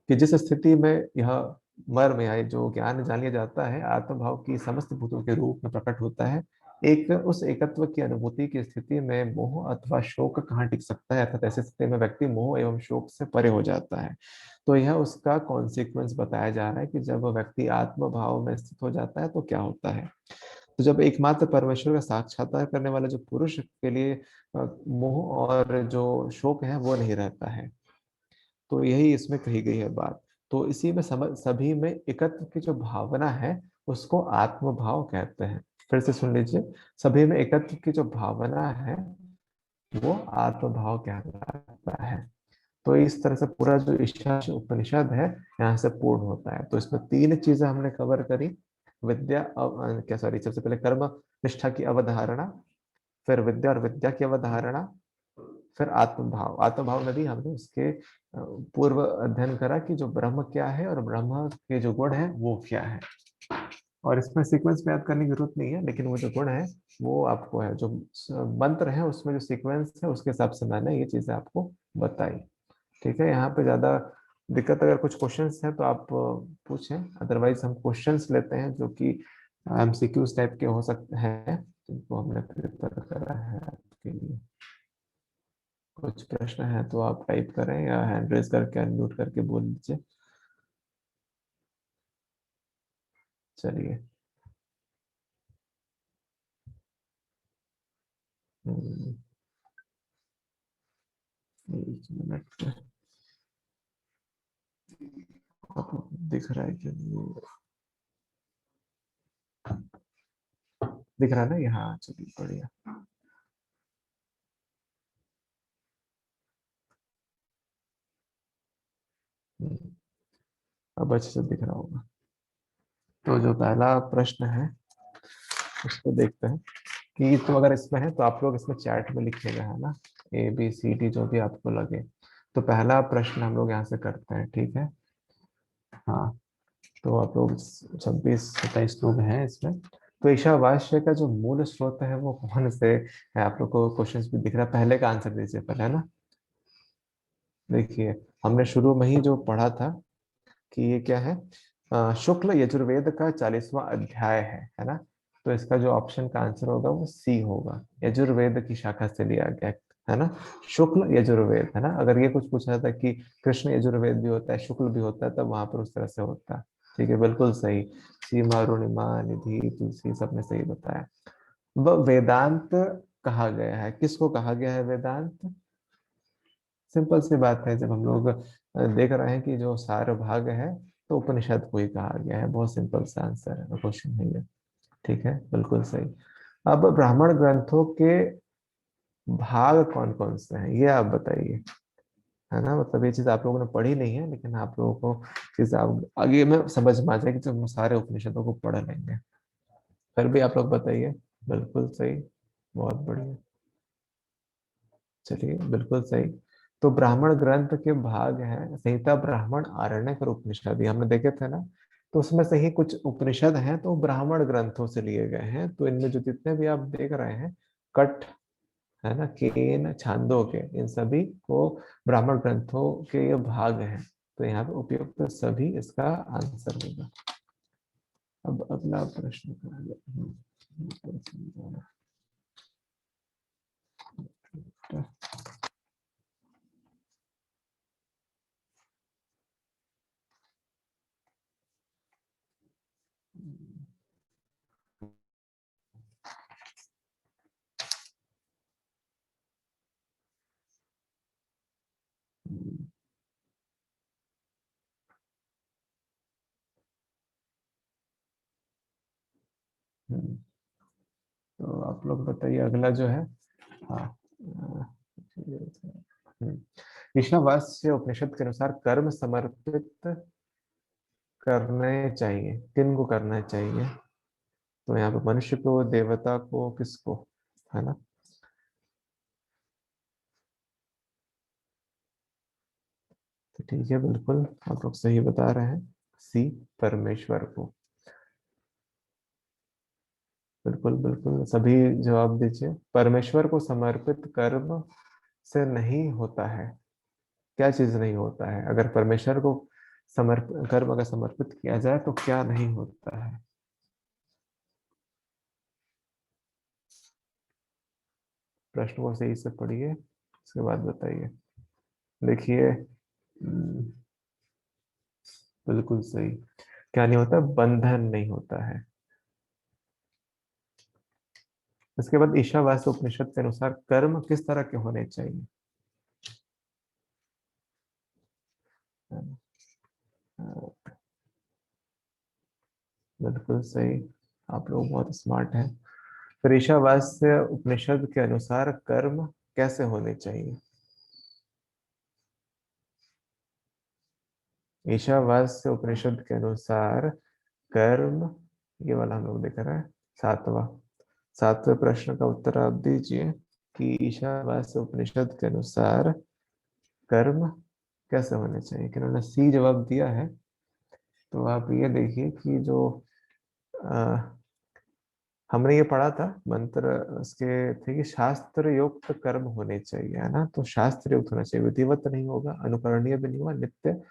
कि जिस स्थिति में यह मर्म या जो ज्ञान जान लिया जाता है आत्मभाव की समस्त भूतों के रूप में प्रकट होता है, एक उस एकत्व की अनुभूति की स्थिति में मोह अथवा शोक कहाँ टिक सकता है, अर्थात ऐसी स्थिति में व्यक्ति मोह एवं शोक से परे हो जाता है। तो यह उसका कॉन्सिक्वेंस बताया जा रहा है कि जब व्यक्ति आत्म भाव में स्थित हो जाता है तो क्या होता है। तो जब एकमात्र परमेश्वर का साक्षात्कार करने वाला जो पुरुष के लिए मोह और जो शोक है वो नहीं रहता है। तो यही इसमें कही गई है बात। तो इसी में समझ, सभी में एकत्व की जो भावना है उसको आत्म भाव कहते हैं। फिर से सुन लीजिए, सभी में एकत्व की जो भावना है वो आत्म भाव कहलाता है। तो इस तरह से पूरा जो ईशावास्य उपनिषद है यहाँ से पूर्ण होता है। तो इसमें तीन चीजें हमने कवर करी, विद्या क्या, सॉरी, सबसे पहले कर्म निष्ठा की अवधारणा, फिर विद्या और विद्या की अवधारणा, फिर आत्मभाव। आत्मभाव में भी हमने उसके पूर्व अध्ययन करा कि जो ब्रह्म क्या है और ब्रह्म के जो गुण है वो क्या है। और इसमें सीक्वेंस में याद करने की जरूरत नहीं है, लेकिन वो जो गुण है वो आपको है, जो मंत्र है उसमें जो सीक्वेंस है उसके हिसाब से मैंने ये चीजें आपको बताई। ठीक है, यहाँ पे ज्यादा दिक्कत, अगर कुछ क्वेश्चंस हैं तो आप पूछें, अदरवाइज हम क्वेश्चंस लेते हैं जो कि एमसीक्यूज टाइप के हो सकते हैं, जिनको हमने प्रिपेयर करा है आपके लिए। कुछ प्रश्न है तो आप टाइप करें या हैंड रेज करके अनम्यूट करके बोल दीजिए। चलिए। हम्म, एक मिनट, आपको दिख रहा है कि नहीं? दिख रहा है ना यहाँ, चलिए बढ़िया। हम्म, अब अच्छे से दिख रहा होगा। तो जो पहला प्रश्न है उसको देखते हैं कि तो अगर इसमें है तो आप लोग इसमें चैट में लिखिएगा, है ना, ABCD जो भी आपको लगे। तो पहला प्रश्न हम लोग यहाँ से करते हैं, ठीक है। हाँ, तो आप लोग 26-27 लोग हैं इसमें। तो ईशावास्य का जो मूल स्रोत है वो कौन से है, आप लोग को क्वेश्चंस भी दिख रहा है, पहले का आंसर दीजिए पहले, है ना। देखिए, हमने शुरू में ही जो पढ़ा था कि ये क्या है, शुक्ल यजुर्वेद का 40वां अध्याय है ना। तो इसका जो ऑप्शन का आंसर होगा वो सी होगा, यजुर्वेद की शाखा से लिया गया है ना। शुक्ल यजुर्वेद, है ना। अगर ये कुछ पूछा था कि कृष्ण यजुर्वेद भी होता है, शुक्ल भी होता है, तब वहां पर उस तरह से होता है। ठीक है, बिल्कुल सही। सीमा, अरुणिमा, निधि, तुलसी, सबने सही बताया। वह वेदांत कहा गया है, किसको कहा गया है वेदांत? सिंपल सी बात है, जब हम लोग देख रहे हैं कि जो सार भाग है तो उपनिषद को ही कहा गया है। बहुत सिंपल सा आंसर है, क्वेश्चन है ये। ठीक है, बिल्कुल सही। अब ब्राह्मण ग्रंथों के भाग कौन कौन से हैं, ये आप बताइए, है ना। मतलब ये चीज आप लोगों ने पढ़ी नहीं है, लेकिन आप लोगों को चीज आप आगे में समझ में आ जाएगी जब हम सारे उपनिषदों को पढ़ लेंगे। फिर भी आप लोग बताइए। बिल्कुल सही, बहुत बढ़िया। चलिए, बिल्कुल सही। तो ब्राह्मण ग्रंथ के भाग हैं संहिता, ब्राह्मण, आरण्यक और उपनिषद, ये हमने देखे थे ना। तो उसमें से ही कुछ उपनिषद हैं तो ब्राह्मण ग्रंथों से लिए गए हैं। तो इनमें जो जितने भी आप देख रहे हैं, कठ, है ना, केन, छांदोग्य, इन सभी को ब्राह्मण ग्रंथों के ये भाग हैं। तो यहाँ पे उपयुक्त सभी इसका आंसर होगा। अब अगला प्रश्न तो आप लोग बताइए अगला जो है। हाँ, ईशावास्य उपनिषद के अनुसार कर्म समर्पित करने चाहिए, किन को करना चाहिए? तो यहाँ पे मनुष्य को, देवता को, किसको, है ना। तो ठीक है, बिल्कुल आप लोग सही बता रहे हैं, सी, परमेश्वर को। बिल्कुल बिल्कुल सभी जवाब दीजिए। परमेश्वर को समर्पित कर्म से नहीं होता है, क्या चीज नहीं होता है? अगर परमेश्वर को कर्म अगर समर्पित किया जाए तो क्या नहीं होता है? प्रश्न को सही से पढ़िए, उसके बाद बताइए। देखिए, बिल्कुल सही। क्या नहीं होता? बंधन नहीं होता है। इसके बाद ईशावास्य उपनिषद के अनुसार कर्म किस तरह के होने चाहिए? बिल्कुल सही, आप लोग बहुत स्मार्ट हैं। फिर ईशावास्य उपनिषद के अनुसार कर्म कैसे होने चाहिए? ईशावास्य उपनिषद के अनुसार कर्म, ये वाला हम लोग देख रहे हैं, सातवां। सातवें प्रश्न का उत्तर आप दीजिए कि ईशावास्य उपनिषद के अनुसार कर्म कैसे होने चाहिए, कि उन्होंने सी जवाब दिया है। तो आप ये देखिए कि जो अ, हमने ये पढ़ा था मंत्र, उसके थे कि शास्त्र युक्त कर्म होने चाहिए, है ना। तो शास्त्र युक्त होना चाहिए, विधिवत नहीं होगा, अनुकरणीय भी नहीं होगा, नित्य,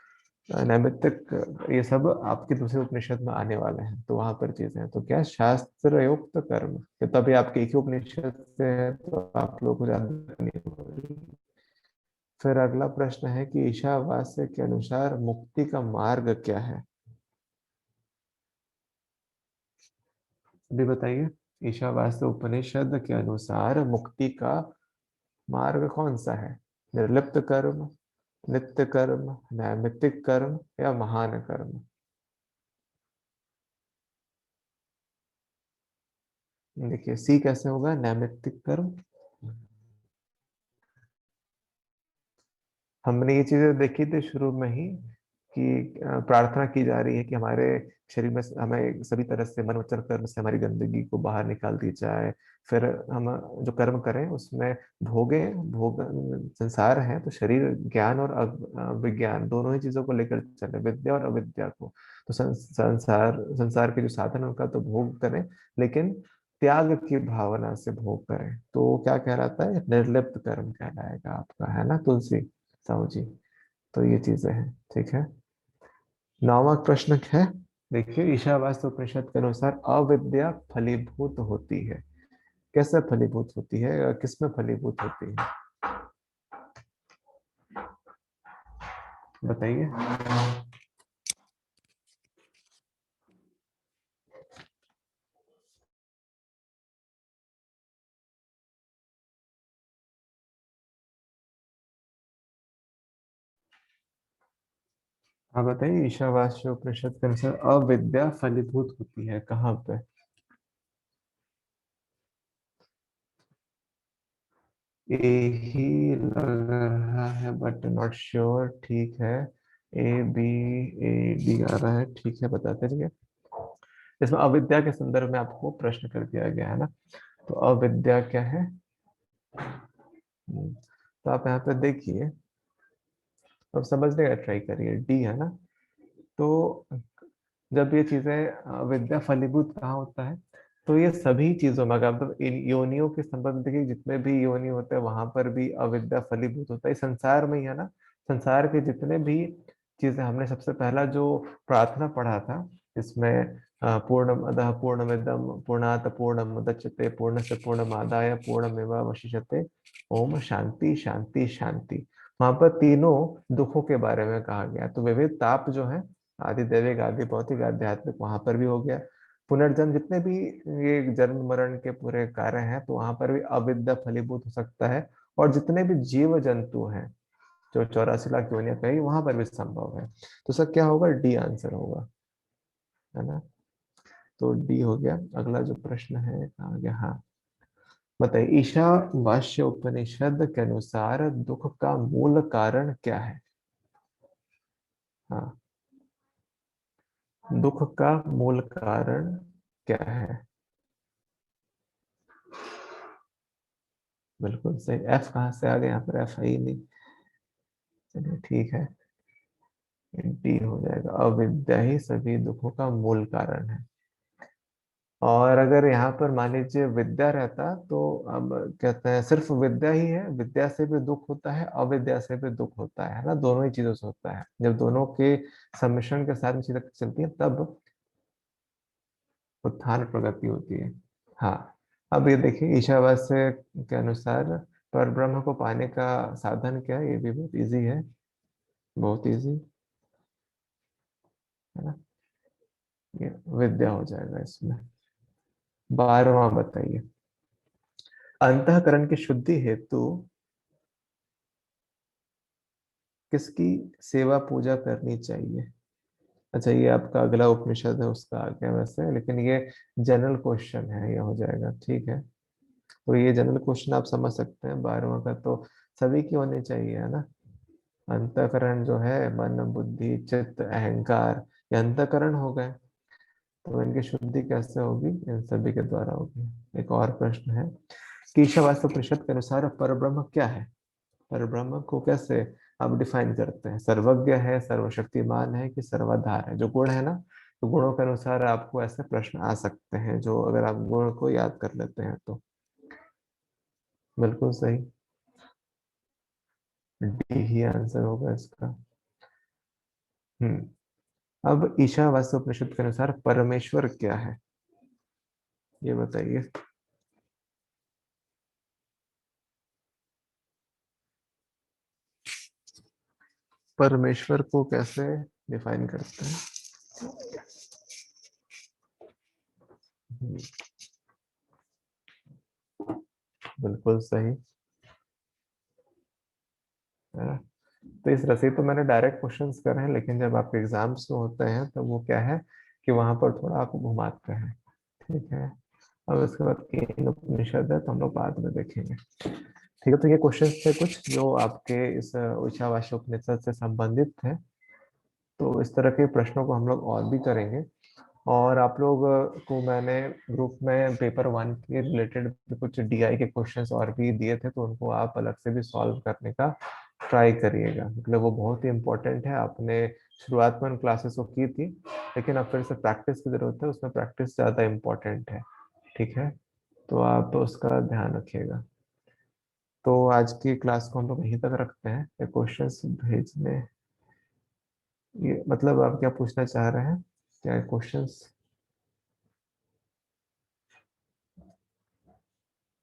नैमित्तिक, ये सब आपके दूसरे उपनिषद में आने वाले हैं। तो वहां पर चीजें हैं, तो क्या शास्त्र युक्त कर्म, कि तभी आपके एक ही उपनिषद से है तो आप लोगों को ज्यादा नहीं हो रही। फिर अगला प्रश्न है कि ईशावास्य के अनुसार मुक्ति का मार्ग क्या है? अभी बताइए, ईशावास्य उपनिषद के अनुसार मुक्ति का मार्ग कौन सा है? निर्लिप्त कर्म, नित्य कर्म, नैमित्तिक कर्म या महान कर्म? देखिए सी कैसे होगा, नैमित्तिक कर्म। हमने ये चीजें देखी थी शुरू में ही कि प्रार्थना की जा रही है कि हमारे शरीर में हमें सभी तरह से मन वचन कर्म से हमारी गंदगी को बाहर निकाल दी जाए। फिर हम जो कर्म करें उसमें भोगे, भोग संसार है तो शरीर ज्ञान और विज्ञान दोनों ही चीजों को लेकर चले, विद्या और अविद्या को। तो संसार संसार के जो साधन है उनका तो भोग करें, लेकिन त्याग की भावना से भोग करें तो क्या कहलाता है, निर्लिप्त कर्म कहलाएगा आपका, है ना तुलसी साहू जी। तो ये चीजें हैं, ठीक है। नौवां प्रश्न है, देखिए ईशावास्य उपनिषद के अनुसार अविद्या फलीभूत होती है। कैसे फलीभूत होती है, किसमें फलीभूत होती है, बताइए। हाँ बताइए, ईशावास्य उपनिषद के अनुसार अविद्या फलीभूत होती है कहाँ पे। ए ही लग रहा है बट नॉट श्योर, ठीक है। ए बी, ए डी आ रहा है, ठीक है, बताते रहिए। इसमें अविद्या के संदर्भ में आपको प्रश्न कर दिया गया है ना। तो अविद्या क्या है। तो आप यहाँ पे देखिए, अब समझने का ट्राई करिए, डी है ना। तो जब ये चीजें विद्या फलीभूत कहाँ होता है, तो ये सभी चीजों में, अगर मतलब इन योनियों के संबंध देखिए, जितने भी योनि होते हैं वहां पर भी अविद्या फलीभूत होता है, संसार में ही है ना। संसार के जितने भी चीजें, हमने सबसे पहला जो प्रार्थना पढ़ा था इसमें पूर्णमदः पूर्णमिदं पूर्णात् पूर्णमुदच्यते पूर्णस्य पूर्णमादाय पूर्णमेवावशिष्यते ओम शांति शांति शांति। वहां पर तीनों दुखों के बारे में कहा गया, तो विविध ताप जो है, आदि दैविक आदि भौतिक आध्यात्मिक, वहां पर भी हो गया। पुनर्जन्म जितने भी ये जन्म मरण के पूरे कार्य हैं, तो वहां पर भी अविद्या फलीभूत हो सकता है। और जितने भी जीव जंतु हैं, जो 84 लाख योनियां कही, वहां पर भी संभव है। तो सर क्या होगा, डी आंसर होगा, है ना। तो डी हो गया। अगला जो प्रश्न है कहाँ गया, हाँ बताइए, ईशावास्य उपनिषद के अनुसार दुख का मूल कारण क्या है। हाँ, दुख का मूल कारण क्या है। बिल्कुल सही, एफ कहाँ से आ गया, यहाँ पर एफ है ही नहीं। चलिए ठीक है, डी हो जाएगा, अविद्या ही सभी दुखों का मूल कारण है। और अगर यहाँ पर मान लीजिए विद्या रहता तो अब कहते हैं सिर्फ विद्या ही है, विद्या से भी दुख होता है, अविद्या से भी दुख होता है ना, दोनों ही चीजों से होता है। जब दोनों के सम्मिश्रण के साथ चीजें चलती है तब उत्थान प्रगति होती है। हाँ, अब ये देखिए ईशावास्य के अनुसार पर ब्रह्म को पाने का साधन क्या है, ये भी बहुत इजी है, बहुत इजी, है ना। ये विद्या हो जाएगा इसमें। 12वां बताइए, अंतःकरण की शुद्धि हेतु किसकी सेवा पूजा करनी चाहिए। अच्छा, ये आपका अगला उपनिषद है उसका आ गया वैसे, लेकिन ये जनरल क्वेश्चन है, ये हो जाएगा, ठीक है। तो ये जनरल क्वेश्चन आप समझ सकते हैं, 12वां का तो सभी की होनी चाहिए, है ना। अंतःकरण जो है, मन बुद्धि चित्त अहंकार, ये अंतःकरण हो गए। तो इनकी शुद्धि कैसे होगी, इन सभी के द्वारा होगी। एक और प्रश्न है कि ईशावास्य उपनिषद के अनुसार परब्रह्म क्या है। परब्रह्म को कैसे आप डिफाइन करते हैं, सर्वज्ञ है, सर्वशक्तिमान है, कि सर्वाधार है, जो गुण है ना। तो गुणों के अनुसार आपको ऐसे प्रश्न आ सकते हैं, जो अगर आप गुण को याद कर लेते हैं तो। बिल्कुल सही, डी ही आंसर होगा इसका। हम्म। अब ईशावास्य उपनिषद के अनुसार परमेश्वर क्या है, ये बताइए। परमेश्वर को कैसे डिफाइन करते हैं। हम्म, बिल्कुल सही, है ना। तो इस रसीद तो मैंने डायरेक्ट क्वेश्चंस करे हैं, लेकिन जब आपके एग्जाम्स में होते हैं तो वो क्या है कि वहां पर थोड़ा आपको घुमाते हैं, ठीक है। अब इसके बाद केन उपनिषद है तो हम लोग बाद में देखेंगे। ठीक है, तो ये क्वेश्चन थे कुछ जो आपके इस ईशावास्य उपनिषद से संबंधित थे। तो इस तरह के प्रश्नों को हम लोग और भी करेंगे। और आप लोग को मैंने ग्रुप में पेपर 1 के रिलेटेड कुछ डीआई के क्वेश्चंस और भी दिए थे, तो उनको आप अलग से भी सॉल्व करने का ट्राई करिएगा। मतलब वो बहुत ही इम्पोर्टेंट है। आपने शुरुआत में उन क्लासेस को की थी, लेकिन अब फिर से प्रैक्टिस की जरूरत है, उसमें प्रैक्टिस ज़्यादा इम्पोर्टेंट है। ठीक है, तो आप उसका ध्यान रखिएगा। तो आज की क्लास को हम लोग यहीं तक रखते हैं। ये क्वेश्चंस भेजने, ये मतलब आप क्या पूछना चाह रहे हैं, क्या क्वेश्चंस?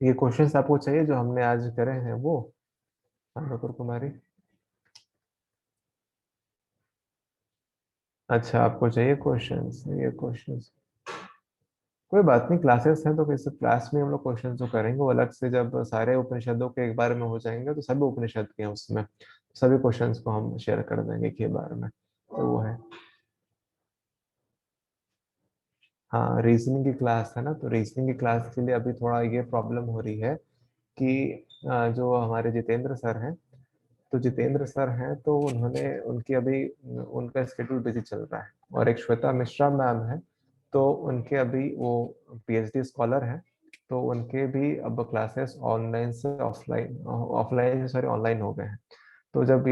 ये क्वेश्चंस आपको चाहिए जो हमने आज करे हैं वो, अनुपुर कुमारी? अच्छा, आपको चाहिए क्वेश्चंस, ये क्वेश्चंस। कोई बात नहीं, क्लासेस हैं तो किसी क्लास में हम लोग क्वेश्चंस जो करेंगे वो अलग से, जब सारे उपनिषदों के एक बार में हो जाएंगे तो सभी उपनिषद के हैं उसमें, सभी क्वेश्चंस को हम शेयर कर देंगे एक ही बार में। तो वो है। हाँ, रीजनिंग की क्लास है ना, तो रीजनिंग की क्लास के लिए अभी थोड़ा ये प्रॉब्लम हो रही है कि जो हमारे जितेंद्र सर हैं, तो जितेंद्र सर हैं तो उन्होंने, उनकी अभी उनका स्केड्यूल बिजी चल रहा है। और एक श्वेता मिश्रा मैम है, तो उनके अभी वो पीएचडी स्कॉलर हैं, तो उनके भी अब क्लासेस ऑनलाइन से ऑफलाइन, ऑफलाइन सॉरी ऑनलाइन हो गए हैं। तो जब